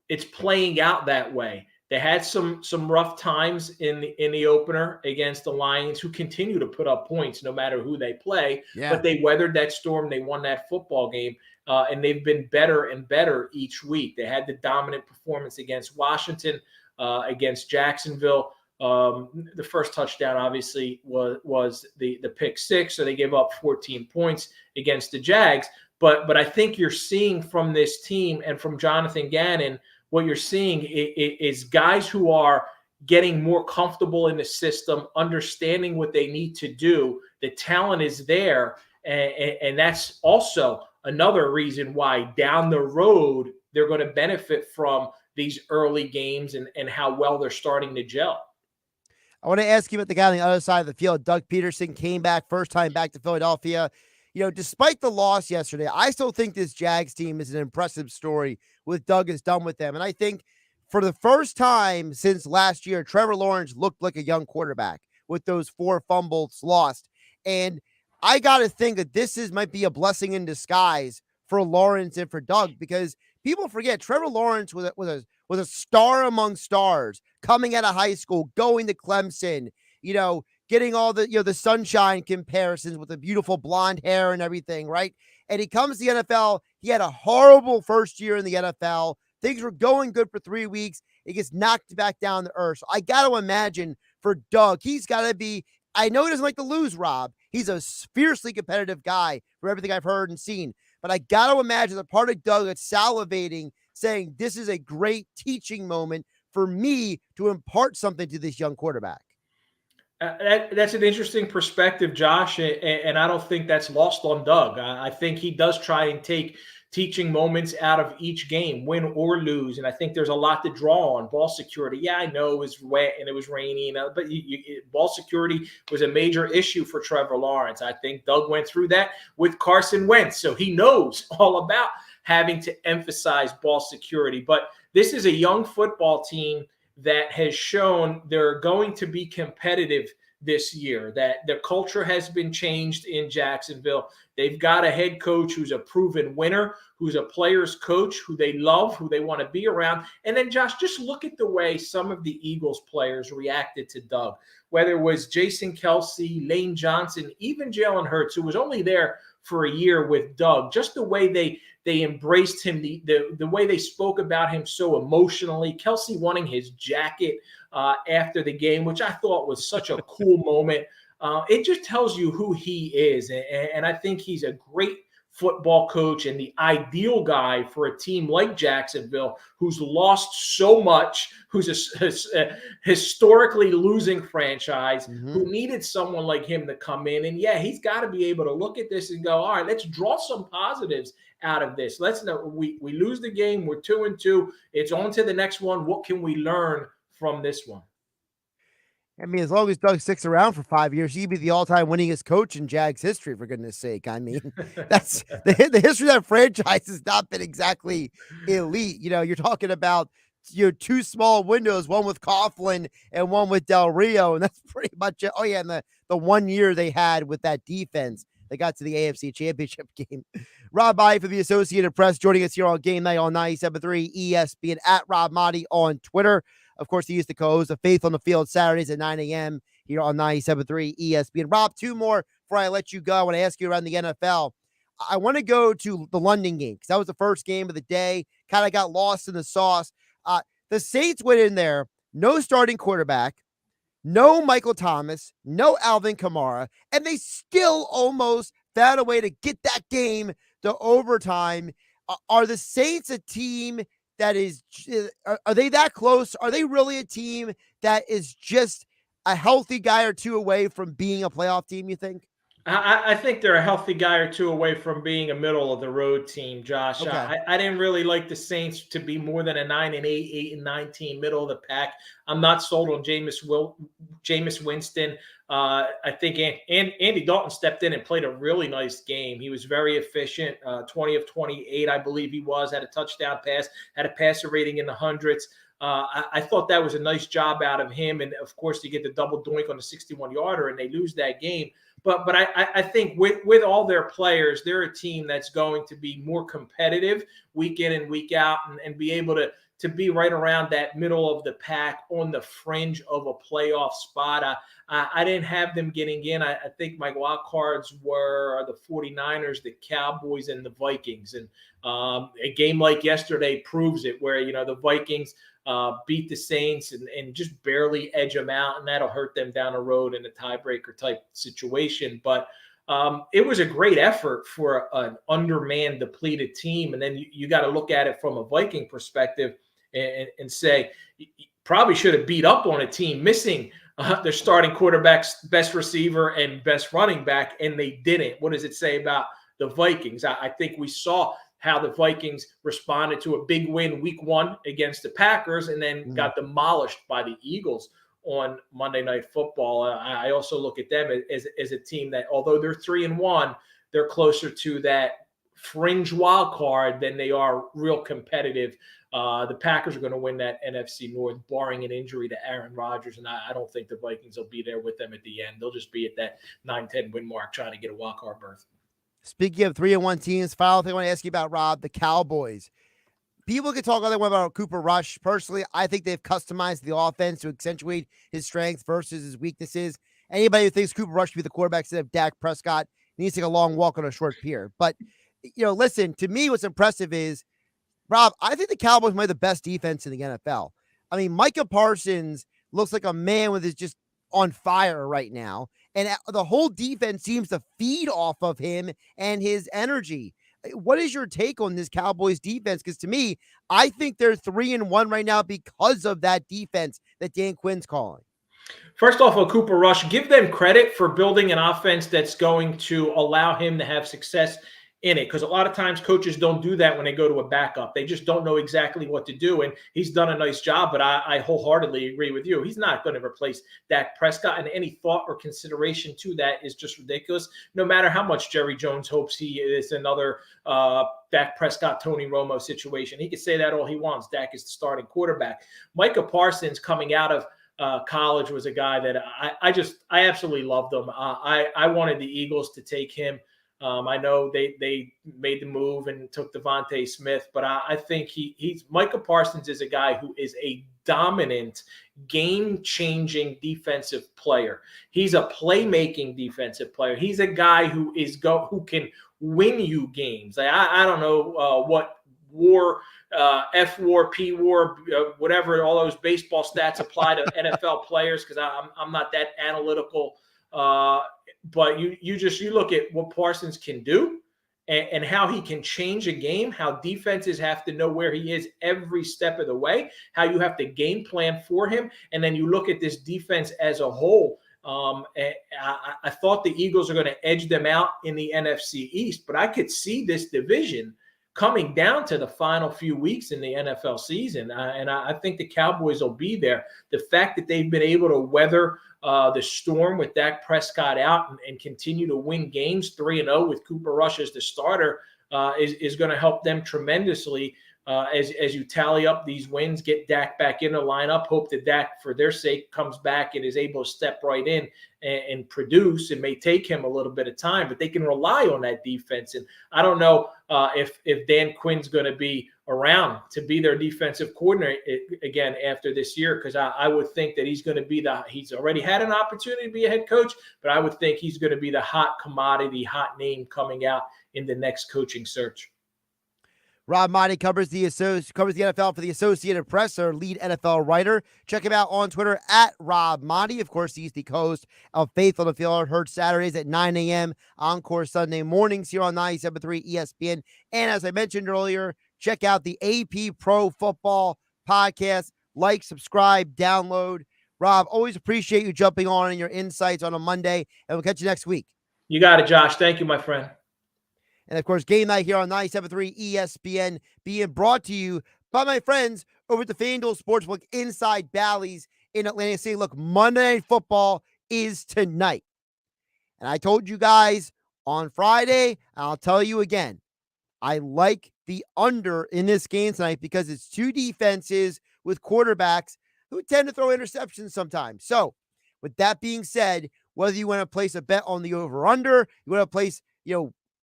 It's playing out that way. They had some rough times in the opener against the Lions, who continue to put up points no matter who they play. Yeah. But they weathered that storm. They won that football game, and they've been better and better each week. They had the dominant performance against Washington, against Jacksonville. The first touchdown obviously was the pick six, so they gave up 14 points against the Jags. But I think you're seeing from this team and from Jonathan Gannon, what you're seeing is guys who are getting more comfortable in the system, understanding what they need to do. The talent is there, and that's also another reason why down the road they're going to benefit from these early games and how well they're starting to gel. I want to ask you about the guy on the other side of the field. Doug Peterson came back, first time back to Philadelphia. You know, despite the loss yesterday, I still think this Jags team is an impressive story what Doug has done with them. And I think for the first time since last year, Trevor Lawrence looked like a young quarterback with those 4 fumbles lost. And I got to think that might be a blessing in disguise for Lawrence and for Doug, because people forget Trevor Lawrence was a star among stars coming out of high school, going to Clemson, you know, getting all the, the sunshine comparisons with the beautiful blonde hair and everything, right? And he comes to the NFL. He had a horrible first year in the NFL. Things were going good for 3 weeks. He gets knocked back down to earth. So I got to imagine for Doug, he's got to be, I know he doesn't like to lose, Rob. He's a fiercely competitive guy for everything I've heard and seen. But I got to imagine the part of Doug that's salivating saying this is a great teaching moment for me to impart something to this young quarterback. That's an interesting perspective, Josh, and I don't think that's lost on Doug. I think he does try and take teaching moments out of each game, win or lose, and I think there's a lot to draw on. Ball security, yeah, I know it was wet and it was rainy, but ball security was a major issue for Trevor Lawrence. I think Doug went through that with Carson Wentz, so he knows all about having to emphasize ball security. But this is a young football team that has shown they're going to be competitive this year, that the culture has been changed in Jacksonville. They've got a head coach who's a proven winner, who's a player's coach, who they love, who they want to be around. And then, Josh, just look at the way some of the Eagles players reacted to Doug, whether it was Jason Kelsey, Lane Johnson, even Jalen Hurts, who was only there for a year with Doug, just the way they embraced him, the way they spoke about him so emotionally. Kelsey wanting his jacket after the game, which I thought was such a cool moment. It just tells you who he is. And I think he's a great football coach and the ideal guy for a team like Jacksonville, who's lost so much, who's a historically losing franchise, who needed someone like him to come in. And yeah, he's got to be able to look at this and go, all right, let's draw some positives out of this. Let's know we lose the game. We're 2-2. It's on to the next one. What can we learn from this one? I mean, as long as Doug sticks around for 5 years, he'd be the all-time winningest coach in Jags history, for goodness sake. I mean, that's the history of that franchise has not been exactly elite. You know, you're talking about two small windows, one with Coughlin and one with Del Rio, and that's pretty much it. Oh, yeah, and the 1 year they had with that defense. They got to the AFC Championship game. Rob Maaddi for the Associated Press joining us here on Game Night on 97.3 ESPN, at Rob Maaddi on Twitter. Of course, he used to co-host the Faith on the Field Saturdays at 9 a.m. here on 97.3 ESPN. Rob, two more before I let you go. I want to ask you around the NFL. I want to go to the London game because that was the first game of the day. Kind of got lost in the sauce. The Saints went in there, no starting quarterback, no Michael Thomas, no Alvin Kamara, and they still almost found a way to get that game to overtime. Are the Saints a team that is, are they that close? Are they really a team that is just a healthy guy or two away from being a playoff team, you think? I think they're a healthy guy or two away from being a middle of the road team, Josh. Okay. I didn't really like the Saints to be more than a 9-8, 8-9 team, middle of the pack. I'm not sold on Jameis Winston. I think Andy Dalton stepped in and played a really nice game. He was very efficient, 20 of 28, I believe he was, had a touchdown pass, had a passer rating in the hundreds. I thought that was a nice job out of him. And, of course, you get the double doink on the 61-yarder, and they lose that game. But I think with all their players, they're a team that's going to be more competitive week in and week out and be able to be right around that middle of the pack on the fringe of a playoff spot. I didn't have them getting in. I think my wild cards were the 49ers, the Cowboys, and the Vikings. And a game like yesterday proves it, where, the Vikings beat the Saints and just barely edge them out, and that'll hurt them down the road in a tiebreaker type situation. But it was a great effort for an undermanned, depleted team. And then you got to look at it from a Viking perspective and say, you probably should have beat up on a team missing their starting quarterback's best receiver and best running back, and they didn't. What does it say about the Vikings? I think we saw how the Vikings responded to a big win week 1 against the Packers and then got demolished by the Eagles on Monday Night Football. I also look at them as a team that, although they're 3-1, they're closer to that fringe wild card than they are real competitive. The Packers are going to win that NFC North, barring an injury to Aaron Rodgers, and I don't think the Vikings will be there with them at the end. They'll just be at that 9-10 win mark trying to get a wild card berth. Speaking of 3-1 teams, final thing I want to ask you about, Rob, the Cowboys. People can talk all they want about Cooper Rush. Personally, I think they've customized the offense to accentuate his strengths versus his weaknesses. Anybody who thinks Cooper Rush should be the quarterback instead of Dak Prescott needs to take a long walk on a short pier. But, listen, to me, what's impressive is, Rob, I think the Cowboys might be the best defense in the NFL. I mean, Micah Parsons looks like a man with his just on fire right now. And the whole defense seems to feed off of him and his energy. What is your take on this Cowboys defense? Because to me, I think they're 3-1 right now because of that defense that Dan Quinn's calling. First off, Cooper Rush, give them credit for building an offense that's going to allow him to have success in it. Because a lot of times coaches don't do that when they go to a backup. They just don't know exactly what to do. And he's done a nice job, but I wholeheartedly agree with you. He's not going to replace Dak Prescott, and any thought or consideration to that is just ridiculous. No matter how much Jerry Jones hopes he is another Dak Prescott, Tony Romo situation. He can say that all he wants. Dak is the starting quarterback. Micah Parsons coming out of college was a guy that I absolutely loved him. I wanted the Eagles to take him. I know they made the move and took Devontae Smith, but I think he's Micah Parsons is a guy who is a dominant, game-changing defensive player. He's a playmaking defensive player. He's a guy who can win you games. I don't know what war. F war, P war, whatever, all those baseball stats apply to NFL players, because I'm not that analytical. But you look at what Parsons can do and how he can change a game, how defenses have to know where he is every step of the way, how you have to game plan for him. And then you look at this defense as a whole. I thought the Eagles are going to edge them out in the NFC East, but I could see this division coming down to the final few weeks in the NFL season. And I think the Cowboys will be there. The fact that they've been able to weather the storm with Dak Prescott out and continue to win games 3-0 with Cooper Rush as the starter is going to help them tremendously as you tally up these wins, get Dak back in the lineup, hope that Dak, for their sake, comes back and is able to step right in and produce. It may take him a little bit of time, but they can rely on that defense. And I don't know if Dan Quinn's going to be around to be their defensive coordinator again after this year, because I would think that he's going to be he's already had an opportunity to be a head coach, but I would think he's going to be the hot commodity, hot name coming out in the next coaching search. Rob Maaddi covers the NFL for the Associated Press, our lead NFL writer. Check him out on Twitter at Rob Maaddi. Of course, he's the co-host of Faithful to Field, heard Saturdays at 9 a.m., Encore Sunday mornings here on 97.3 ESPN. And as I mentioned earlier, check out the AP Pro Football podcast. Like, subscribe, download. Rob, always appreciate you jumping on and your insights on a Monday, and we'll catch you next week. You got it, Josh. Thank you, my friend. And, of course, Game Night here on 97.3 ESPN being brought to you by my friends over at the FanDuel Sportsbook inside Bally's in Atlantic City. Look, Monday Night Football is tonight. And I told you guys on Friday, and I'll tell you again, I like the under in this game tonight because it's two defenses with quarterbacks who tend to throw interceptions sometimes. So, with that being said, whether you want to place a bet on the over-under, you want to place,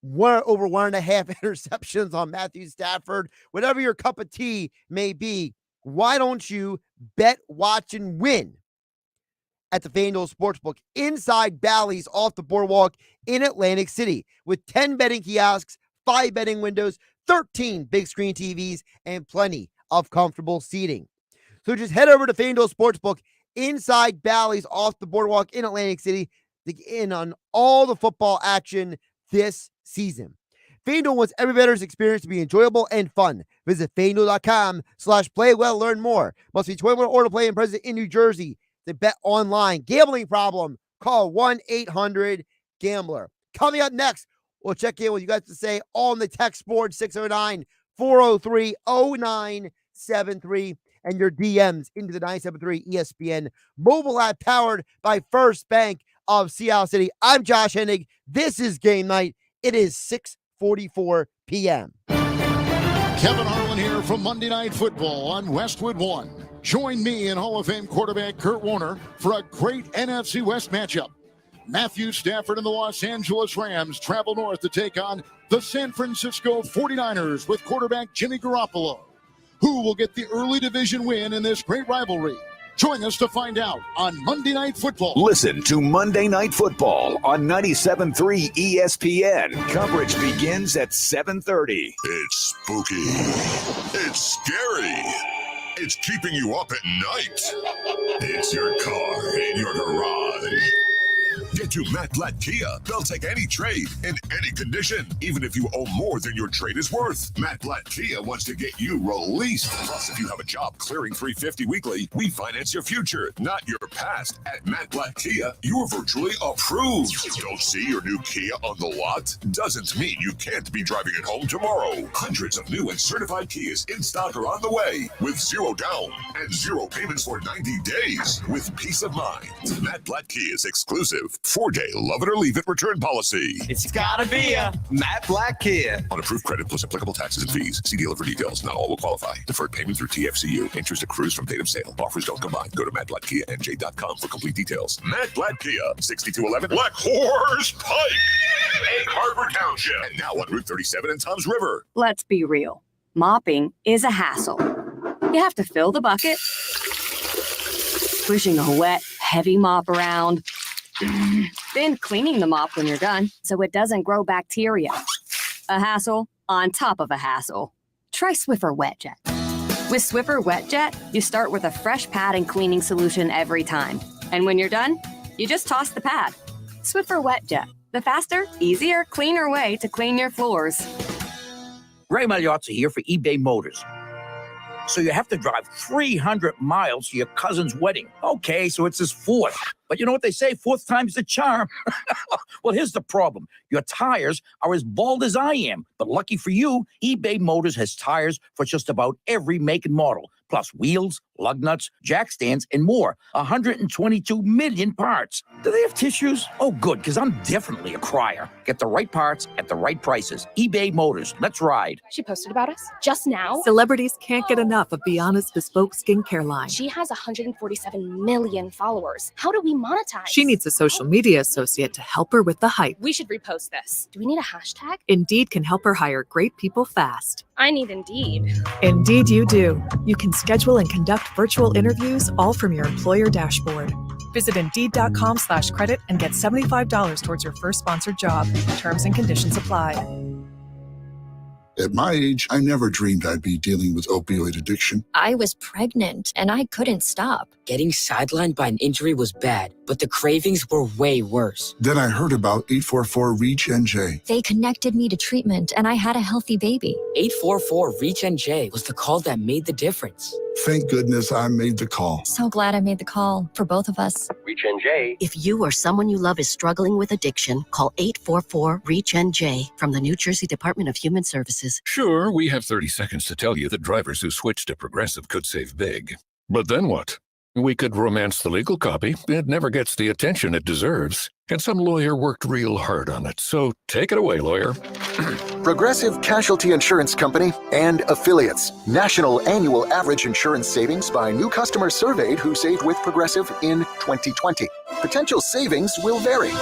over 1.5 interceptions on Matthew Stafford, whatever your cup of tea may be, why don't you bet, watch, and win at the FanDuel Sportsbook inside Bally's off the boardwalk in Atlantic City with 10 betting kiosks, 5 betting windows, 13 big screen TVs, and plenty of comfortable seating. So just head over to FanDuel Sportsbook inside Bally's off the boardwalk in Atlantic City to get in on all the football action this season. FanDuel wants every bettor's experience to be enjoyable and fun. Visit FanDuel.com/playwell. Learn more. Must be 21 or to play and present in New Jersey. To bet online. Gambling problem? Call 1-800-GAMBLER. Coming up next, we'll check in with you guys to say on the text board 609-403-0973 and your DMs into the 97.3 ESPN mobile app powered by First Bank of Sea City. I'm Josh Hennig. This is Game Night. It is 6:44 p.m. Kevin Harlan here from Monday Night Football on Westwood One. Join me and Hall of Fame quarterback Kurt Warner for a great NFC West matchup. Matthew Stafford and the Los Angeles Rams travel north to take on the San Francisco 49ers with quarterback Jimmy Garoppolo. Who will get the early division win in this great rivalry? Join us to find out on Monday Night Football. Listen to Monday Night Football on 97.3 ESPN. Coverage begins at 7:30. It's spooky. It's scary. It's keeping you up at night. It's your car in your garage. Get to Matt Blatt Kia. They'll take any trade in any condition, even if you owe more than your trade is worth. Matt Blatt Kia wants to get you released. Plus, if you have a job clearing $350 weekly, we finance your future, not your past. At Matt Blatt Kia, you're virtually approved. Don't see your new Kia on the lot? Doesn't mean you can't be driving it home tomorrow. Hundreds of new and certified Kias in stock are on the way with 0 down and 0 payments for 90 days with peace of mind. Matt Blatt Kia's exclusive 4-day love it or leave it return policy. It's gotta be a Matt Blatt Kia. On approved credit plus applicable taxes and fees. See dealer for details. Not all will qualify. Deferred payment through TFCU. Interest accrues from date of sale. Offers don't combine. Go to mattblattkianj.com for complete details. Matt Blatt Kia, 6211 Black Horse Pike, Egg Harbor Township, and now on Route 37 in Toms River. Let's be real. Mopping is a hassle. You have to fill the bucket, pushing a wet, heavy mop around, then cleaning the mop when you're done so it doesn't grow bacteria. A hassle on top of a hassle. Try Swiffer WetJet. With Swiffer WetJet, you start with a fresh pad and cleaning solution every time. And when you're done, you just toss the pad. Swiffer WetJet, the faster, easier, cleaner way to clean your floors. Ray Magliozzi here for eBay Motors. So you have to drive 300 miles to your cousin's wedding. Okay, so it's his fourth. But you know what they say, fourth time's the charm. Well, here's the problem. Your tires are as bald as I am. But lucky for you, eBay Motors has tires for just about every make and model. Plus wheels, lug nuts, jack stands, and more. 122 million parts. Do they have tissues? Oh, good, because I'm definitely a crier. Get the right parts at the right prices. eBay Motors. Let's ride. She posted about us just now. Celebrities can't get enough of Beyonce's bespoke skincare line. She has 147 million followers. How do we monetize? She needs a social media associate to help her with the hype. We should repost this. Do we need a hashtag? Indeed can help her hire great people fast. I need Indeed. Indeed you do. You can schedule and conduct virtual interviews all from your employer dashboard. Visit Indeed.com/credit and get $75 towards your first sponsored job. Terms and conditions apply. At my age, I never dreamed I'd be dealing with opioid addiction. I was pregnant and I couldn't stop. Getting sidelined by an injury was bad, but the cravings were way worse. Then I heard about 844-REACH-NJ. They connected me to treatment and I had a healthy baby. 844-REACH-NJ was the call that made the difference. Thank goodness I made the call. So glad I made the call for both of us. REACH-NJ. If you or someone you love is struggling with addiction, call 844-REACH-NJ from the New Jersey Department of Human Services. Sure, we have 30 seconds to tell you that drivers who switch to Progressive could save big. But then what? We could romance the legal copy. It never gets the attention it deserves. And some lawyer worked real hard on it. So take it away, lawyer. Progressive Casualty Insurance Company and affiliates. National annual average insurance savings by new customers surveyed who saved with Progressive in 2020. Potential savings will vary.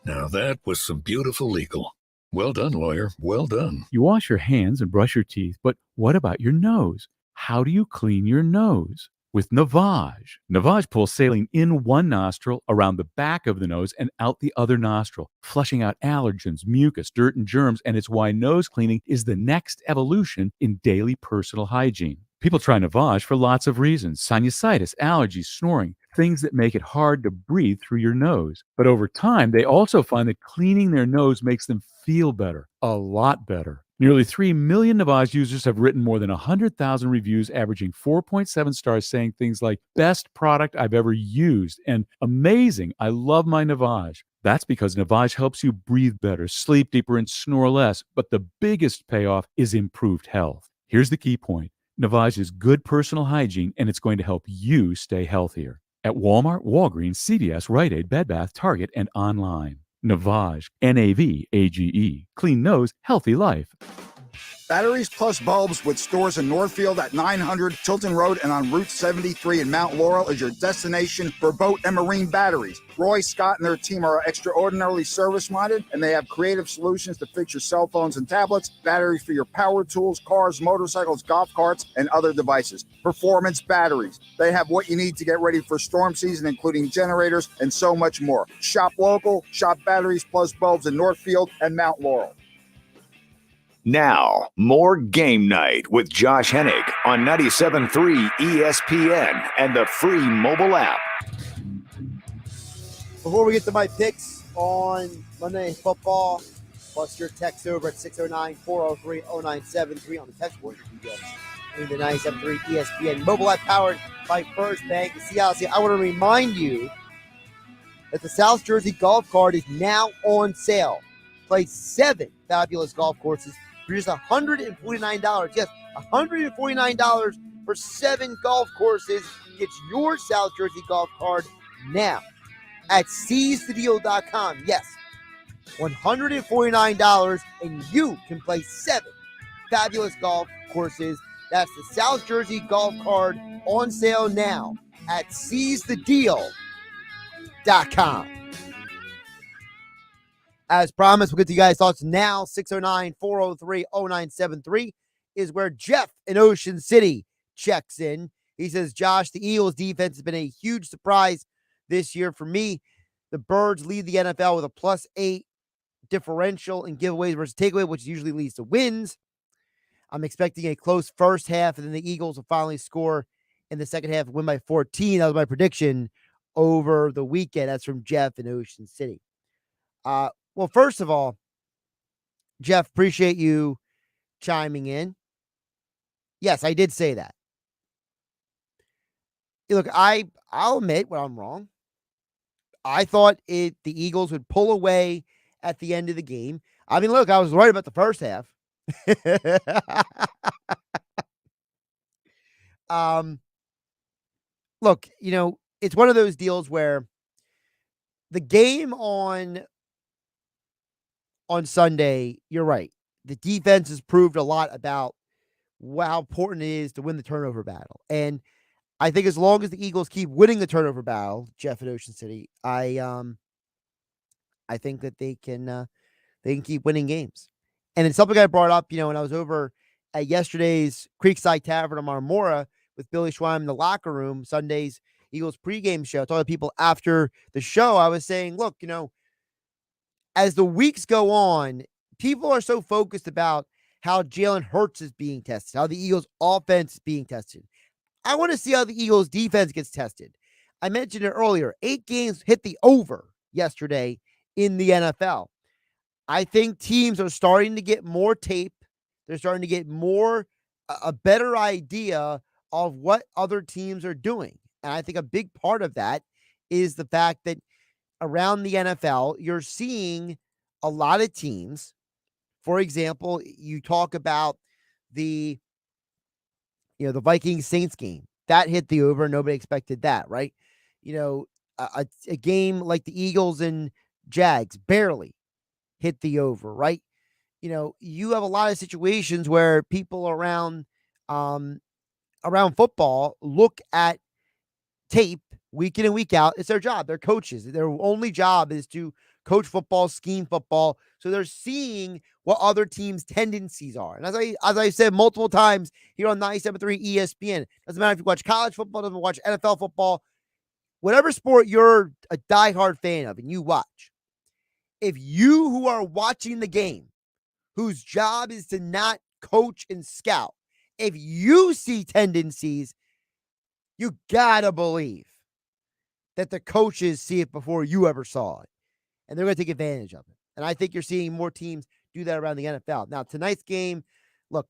Now that was some beautiful legal. Well done, lawyer. Well done. You wash your hands and brush your teeth, but what about your nose? How do you clean your nose? With Navage. Navage pulls saline in one nostril, around the back of the nose, and out the other nostril, flushing out allergens, mucus, dirt, and germs, and it's why nose cleaning is the next evolution in daily personal hygiene. People try Navage for lots of reasons: sinusitis, allergies, snoring, things that make it hard to breathe through your nose. But over time, they also find that cleaning their nose makes them feel better, a lot better. Nearly 3 million Navage users have written more than 100,000 reviews, averaging 4.7 stars, saying things like, best product I've ever used, and amazing, I love my Navage. That's because Navage helps you breathe better, sleep deeper, and snore less. But the biggest payoff is improved health. Here's the key point. Navage is good personal hygiene, and it's going to help you stay healthier. At Walmart, Walgreens, CVS, Rite Aid, Bed Bath, Target, and online. Navage, Navage. Clean nose, healthy life. Batteries plus bulbs with stores in Northfield at 900 Tilton Road and on Route 73 in Mount Laurel is your destination for boat and marine batteries. Roy, Scott, and their team are extraordinarily service-minded, and they have creative solutions to fix your cell phones and tablets, batteries for your power tools, cars, motorcycles, golf carts, and other devices. Performance batteries. They have what you need to get ready for storm season, including generators and so much more. Shop local, shop batteries plus bulbs in Northfield and Mount Laurel. Now, more Game Night with Josh Hennig on 97.3 ESPN and the free mobile app. Before we get to my picks on Monday Night Football, plus your text over at 609-403-0973 on the text board. In the 97.3 ESPN mobile app powered by First Bank. See, I want to remind you that the South Jersey golf cart is now on sale. Play 7 fabulous golf courses for just $149. Yes, $149 for 7 golf courses. Get your South Jersey golf cart now at seizethedeal.com. Yes, $149 and you can play 7 fabulous golf courses. That's the South Jersey golf cart on sale now at seizethedeal.com. As promised, we'll get to you guys' thoughts now. 609-403-0973 is where Jeff in Ocean City checks in. He says, Josh, the Eagles defense has been a huge surprise this year for me. The Birds lead the NFL with a +8 differential in giveaways versus takeaway, which usually leads to wins. I'm expecting a close first half, and then the Eagles will finally score in the second half and win by 14. That was my prediction over the weekend. That's from Jeff in Ocean City. Well, first of all, Jeff, appreciate you chiming in. Yes, I did say that. Look, I'll admit when I'm wrong. I thought the Eagles would pull away at the end of the game. I mean, look, I was right about the first half. Look, it's one of those deals where the game on Sunday, you're right. The defense has proved a lot about how important it is to win the turnover battle. And I think as long as the Eagles keep winning the turnover battle, Jeff at Ocean City, I think that they can keep winning games. And it's something I brought up, when I was over at yesterday's Creekside Tavern on Marmora with Billy Schweim in the locker room, Sunday's Eagles pregame show. I told the people after the show, I was saying, look, as the weeks go on, people are so focused about how Jalen Hurts is being tested, how the Eagles offense is being tested. I want to see how the Eagles defense gets tested. I mentioned it earlier. 8 games hit the over yesterday in the NFL. I think teams are starting to get more tape. They're starting to get a better idea of what other teams are doing. And I think a big part of that is the fact that around the NFL, you're seeing a lot of teams. For example, you talk about the Vikings Saints game that hit the over. Nobody expected that, right? A game like the Eagles and Jags barely hit the over, right? You have a lot of situations where people around football look at tape week in and week out. It's their job. They're coaches. Their only job is to coach football, scheme football. So they're seeing what other teams' tendencies are. And as I said multiple times here on 97.3 ESPN, doesn't matter if you watch college football, doesn't watch NFL football, whatever sport you're a diehard fan of and you watch, if you who are watching the game, whose job is to not coach and scout, if you see tendencies, you gotta believe that the coaches see it before you ever saw it. And they're going to take advantage of it. And I think you're seeing more teams do that around the NFL. Now, tonight's game, look,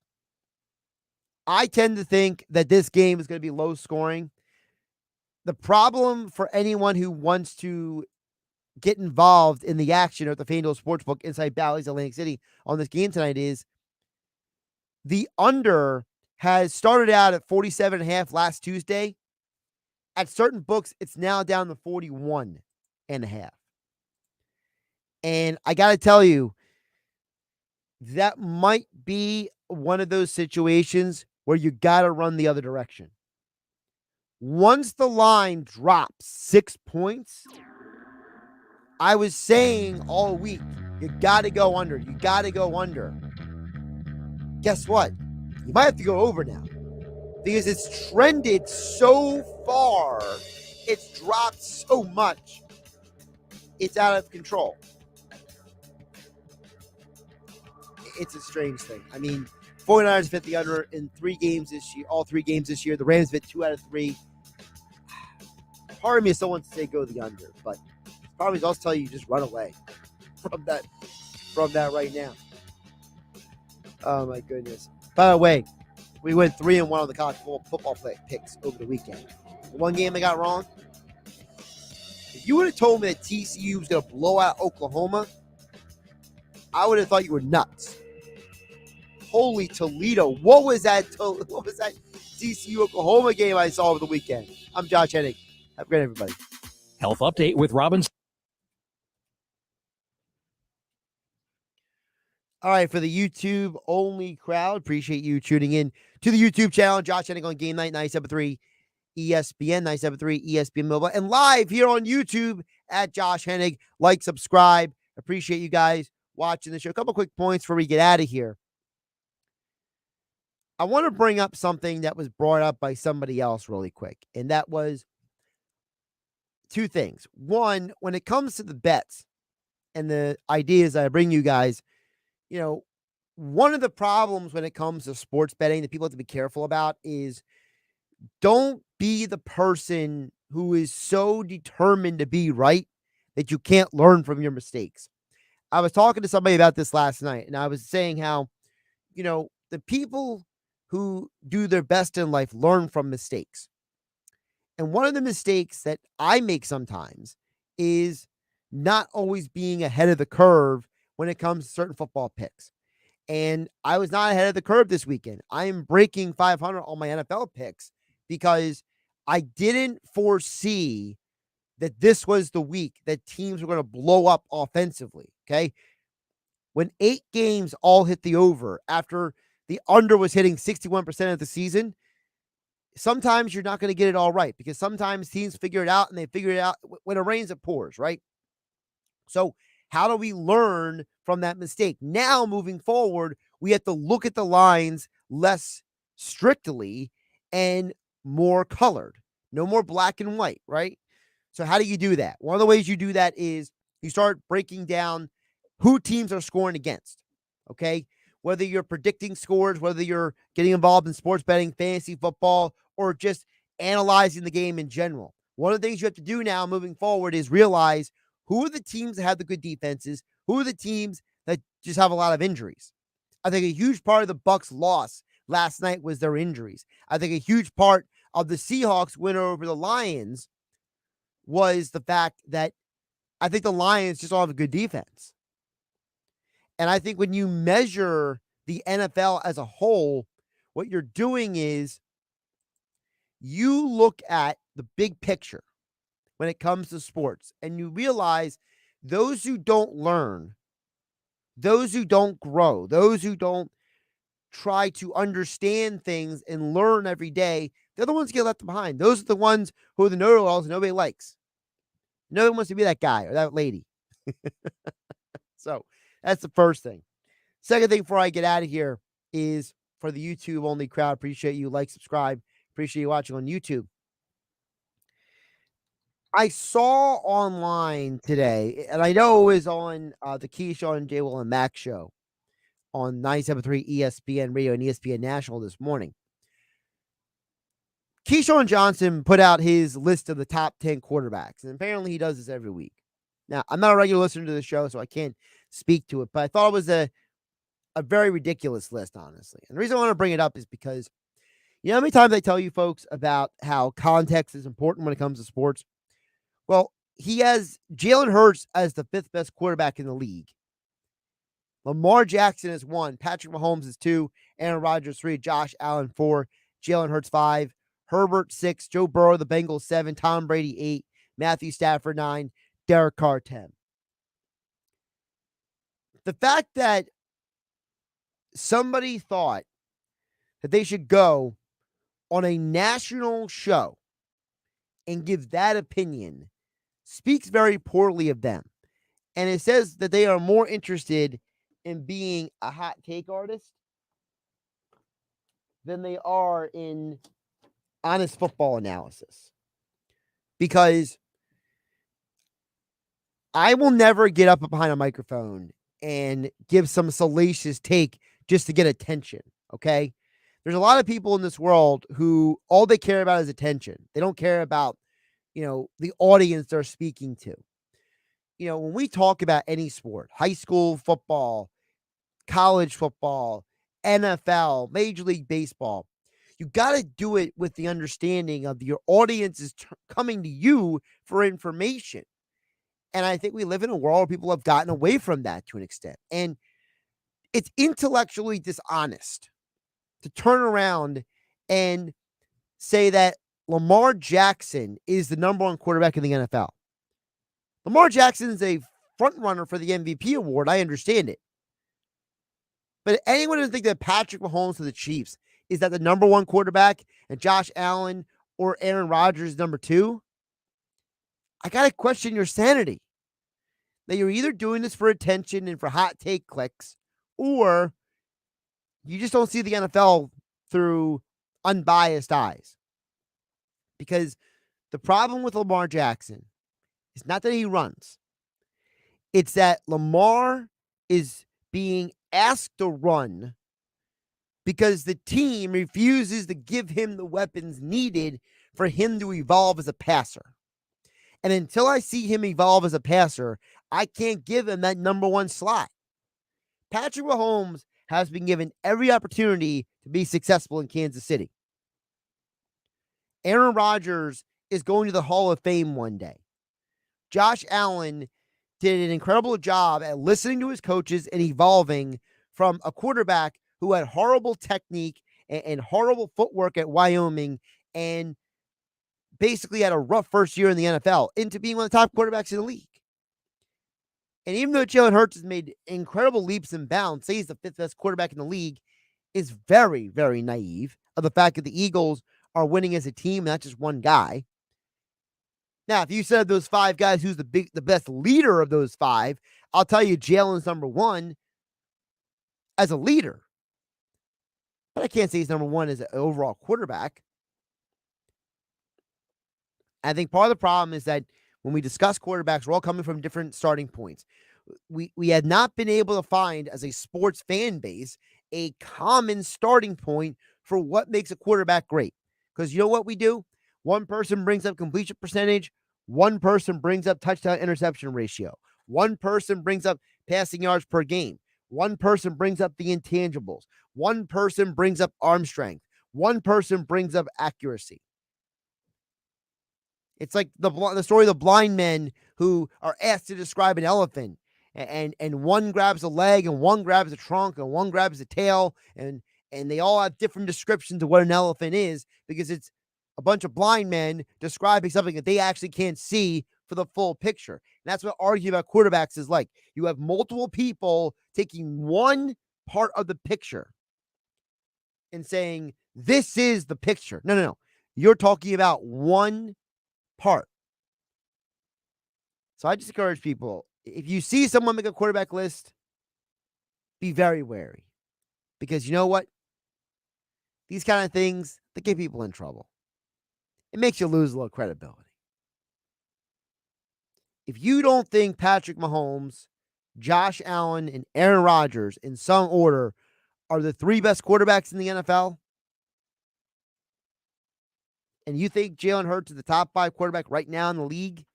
I tend to think that this game is going to be low scoring. The problem for anyone who wants to get involved in the action at the FanDuel Sportsbook inside Bally's Atlantic City on this game tonight is the under has started out at 47.5 last Tuesday. At certain books, it's now down to 41.5. And I got to tell you, that might be one of those situations where you got to run the other direction. Once the line drops 6 points, I was saying all week, you got to go under. You got to go under. Guess what? You might have to go over now because it's trended so far. It's dropped so much. It's out of control. It's a strange thing. I mean, 49ers fit the under in 3 games this year, all 3 games this year. The Rams fit 2 out of 3. Part of me still wants to say go the under, but it's probably also tell you just run away from that right now. Oh my goodness. By the way, we went 3-1 on the college football picks over the weekend. The one game I got wrong. If you would have told me that TCU was going to blow out Oklahoma, I would have thought you were nuts. Holy Toledo. What was that TCU Oklahoma game I saw over the weekend? I'm Josh Hennig. Have a great everybody. Health update with Robbins. All right, for the YouTube only crowd, appreciate you tuning in to the YouTube channel. Josh Hennig on GameNight 97.3 ESPN, 97.3 ESPN Mobile, and live here on YouTube at Josh Hennig. Like, subscribe. Appreciate you guys watching the show. A couple quick points before we get out of here. I want to bring up something that was brought up by somebody else really quick, and that was two things. One, when it comes to the bets and the ideas that I bring you guys, one of the problems when it comes to sports betting that people have to be careful about is don't be the person who is so determined to be right that you can't learn from your mistakes. I was talking to somebody about this last night, and I was saying how, the people who do their best in life learn from mistakes. And one of the mistakes that I make sometimes is not always being ahead of the curve when it comes to certain football picks. And I was not ahead of the curve this weekend. I am breaking 500 on my NFL picks because I didn't foresee that this was the week that teams were going to blow up offensively. Okay. When 8 games all hit the over after the under was hitting 61% of the season, sometimes you're not going to get it all right because sometimes teams figure it out and they figure it out when it rains, it pours, right? So how do we learn from that mistake? Now, moving forward, we have to look at the lines less strictly and more colored. No more black and white, right? So how do you do that? One of the ways you do that is you start breaking down who teams are scoring against, okay? Whether you're predicting scores, whether you're getting involved in sports betting, fantasy football, or just analyzing the game in general. One of the things you have to do now moving forward is realize who are the teams that have the good defenses, who are the teams that just have a lot of injuries. I think a huge part of the Bucs' loss last night was their injuries. I think a huge part of the Seahawks win over the Lions was the fact that I think the Lions just don't have a good defense. And I think when you measure the NFL as a whole, what you're doing is you look at the big picture when it comes to sports, and you realize those who don't learn, those who don't grow, those who don't try to understand things and learn every day, they're the ones who get left behind. Those are the ones who are the know-it-alls nobody likes. Nobody wants to be that guy or that lady. So that's the first thing. Second thing before I get out of here is for the YouTube only crowd. Appreciate you. Like, subscribe. Appreciate you watching on YouTube. I saw online today, and I know it was on the Keyshawn and J. Will and Max show on 97.3 ESPN Radio and ESPN National this morning. Keyshawn Johnson put out his list of the top 10 quarterbacks, and apparently he does this every week. Now, I'm not a regular listener to the show, so I can't speak to it, but I thought it was a very ridiculous list, honestly. And the reason I want to bring it up is because, you know how many times I tell you folks about how context is important when it comes to sports? Well, he has Jalen Hurts as the 5th best quarterback in the league. Lamar Jackson is 1. Patrick Mahomes is 2. Aaron Rodgers 3. Josh Allen 4. Jalen Hurts 5. Herbert 6. Joe Burrow, the Bengals 7. Tom Brady 8. Matthew Stafford 9. Derek Carr 10. The fact that somebody thought that they should go on a national show and give that opinion speaks very poorly of them. And it says that they are more interested in being a hot take artist than they are in honest football analysis. Because I will never get up behind a microphone and give some salacious take just to get attention, okay? There's a lot of people in this world who all they care about is attention. They don't care about, the audience they're speaking to. when we talk about any sport, high school football, college football, NFL, Major League Baseball, you got to do it with the understanding of your audience is coming to you for information. And I think we live in a world where people have gotten away from that to an extent. And it's intellectually dishonest to turn around and say that Lamar Jackson is the number one quarterback in the NFL. Lamar Jackson is a front runner for the MVP award. I understand it. But anyone who thinks that Patrick Mahomes of the Chiefs is that the number one quarterback and Josh Allen or Aaron Rodgers is number two, I got to question your sanity. That you're either doing this for attention and for hot take clicks, or you just don't see the NFL through unbiased eyes. Because the problem with Lamar Jackson is not that he runs. It's that Lamar is being asked to run because the team refuses to give him the weapons needed for him to evolve as a passer. And until I see him evolve as a passer, I can't give him that number one slot. Patrick Mahomes has been given every opportunity to be successful in Kansas City. Aaron Rodgers is going to the Hall of Fame one day. Josh Allen did an incredible job at listening to his coaches and evolving from a quarterback who had horrible technique and horrible footwork at Wyoming and basically had a rough first year in the NFL into being one of the top quarterbacks in the league. And even though Jalen Hurts has made incredible leaps and bounds, say he's the fifth best quarterback in the league, is very, very naive of the fact that the Eagles are winning as a team, not just one guy. Now, if you said those five guys, who's the best leader of those five, I'll tell you Jalen's number one as a leader. But I can't say he's number one as an overall quarterback. I think part of the problem is that when we discuss quarterbacks, we're all coming from different starting points. We had not been able to find, as a sports fan base, a common starting point for what makes a quarterback great. Because you know what we do? One person brings up completion percentage. One person brings up touchdown interception ratio. One person brings up passing yards per game. One person brings up the intangibles. One person brings up arm strength. One person brings up accuracy. It's like the story of the blind men who are asked to describe an elephant, and one grabs a leg, and one grabs a trunk, and one grabs a tail, and they all have different descriptions of what an elephant is because it's a bunch of blind men describing something that they actually can't see for the full picture. And that's what arguing about quarterbacks is like. You have multiple people taking one part of the picture and saying, this is the picture. No. You're talking about one part. So I just encourage people, if you see someone make a quarterback list, be very wary. Because you know what? These kind of things, they get people in trouble. It makes you lose a little credibility. If you don't think Patrick Mahomes, Josh Allen, and Aaron Rodgers, in some order, are the three best quarterbacks in the NFL, and you think Jalen Hurts is the top five quarterback right now in the league,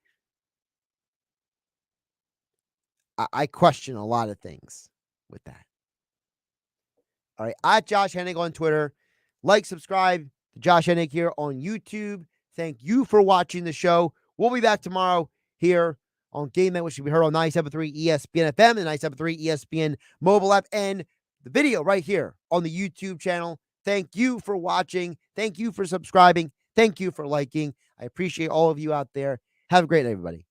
I question a lot of things with that. All right, at Josh Hennig on Twitter. Like, subscribe to Josh Hennig here on YouTube. Thank you for watching the show. We'll be back tomorrow here on GameNight, which will be heard on 97.3 ESPN FM and 97.3 ESPN mobile app, and the video right here on the YouTube channel. Thank you for watching. Thank you for subscribing. Thank you for liking. I appreciate all of you out there. Have a great night, everybody.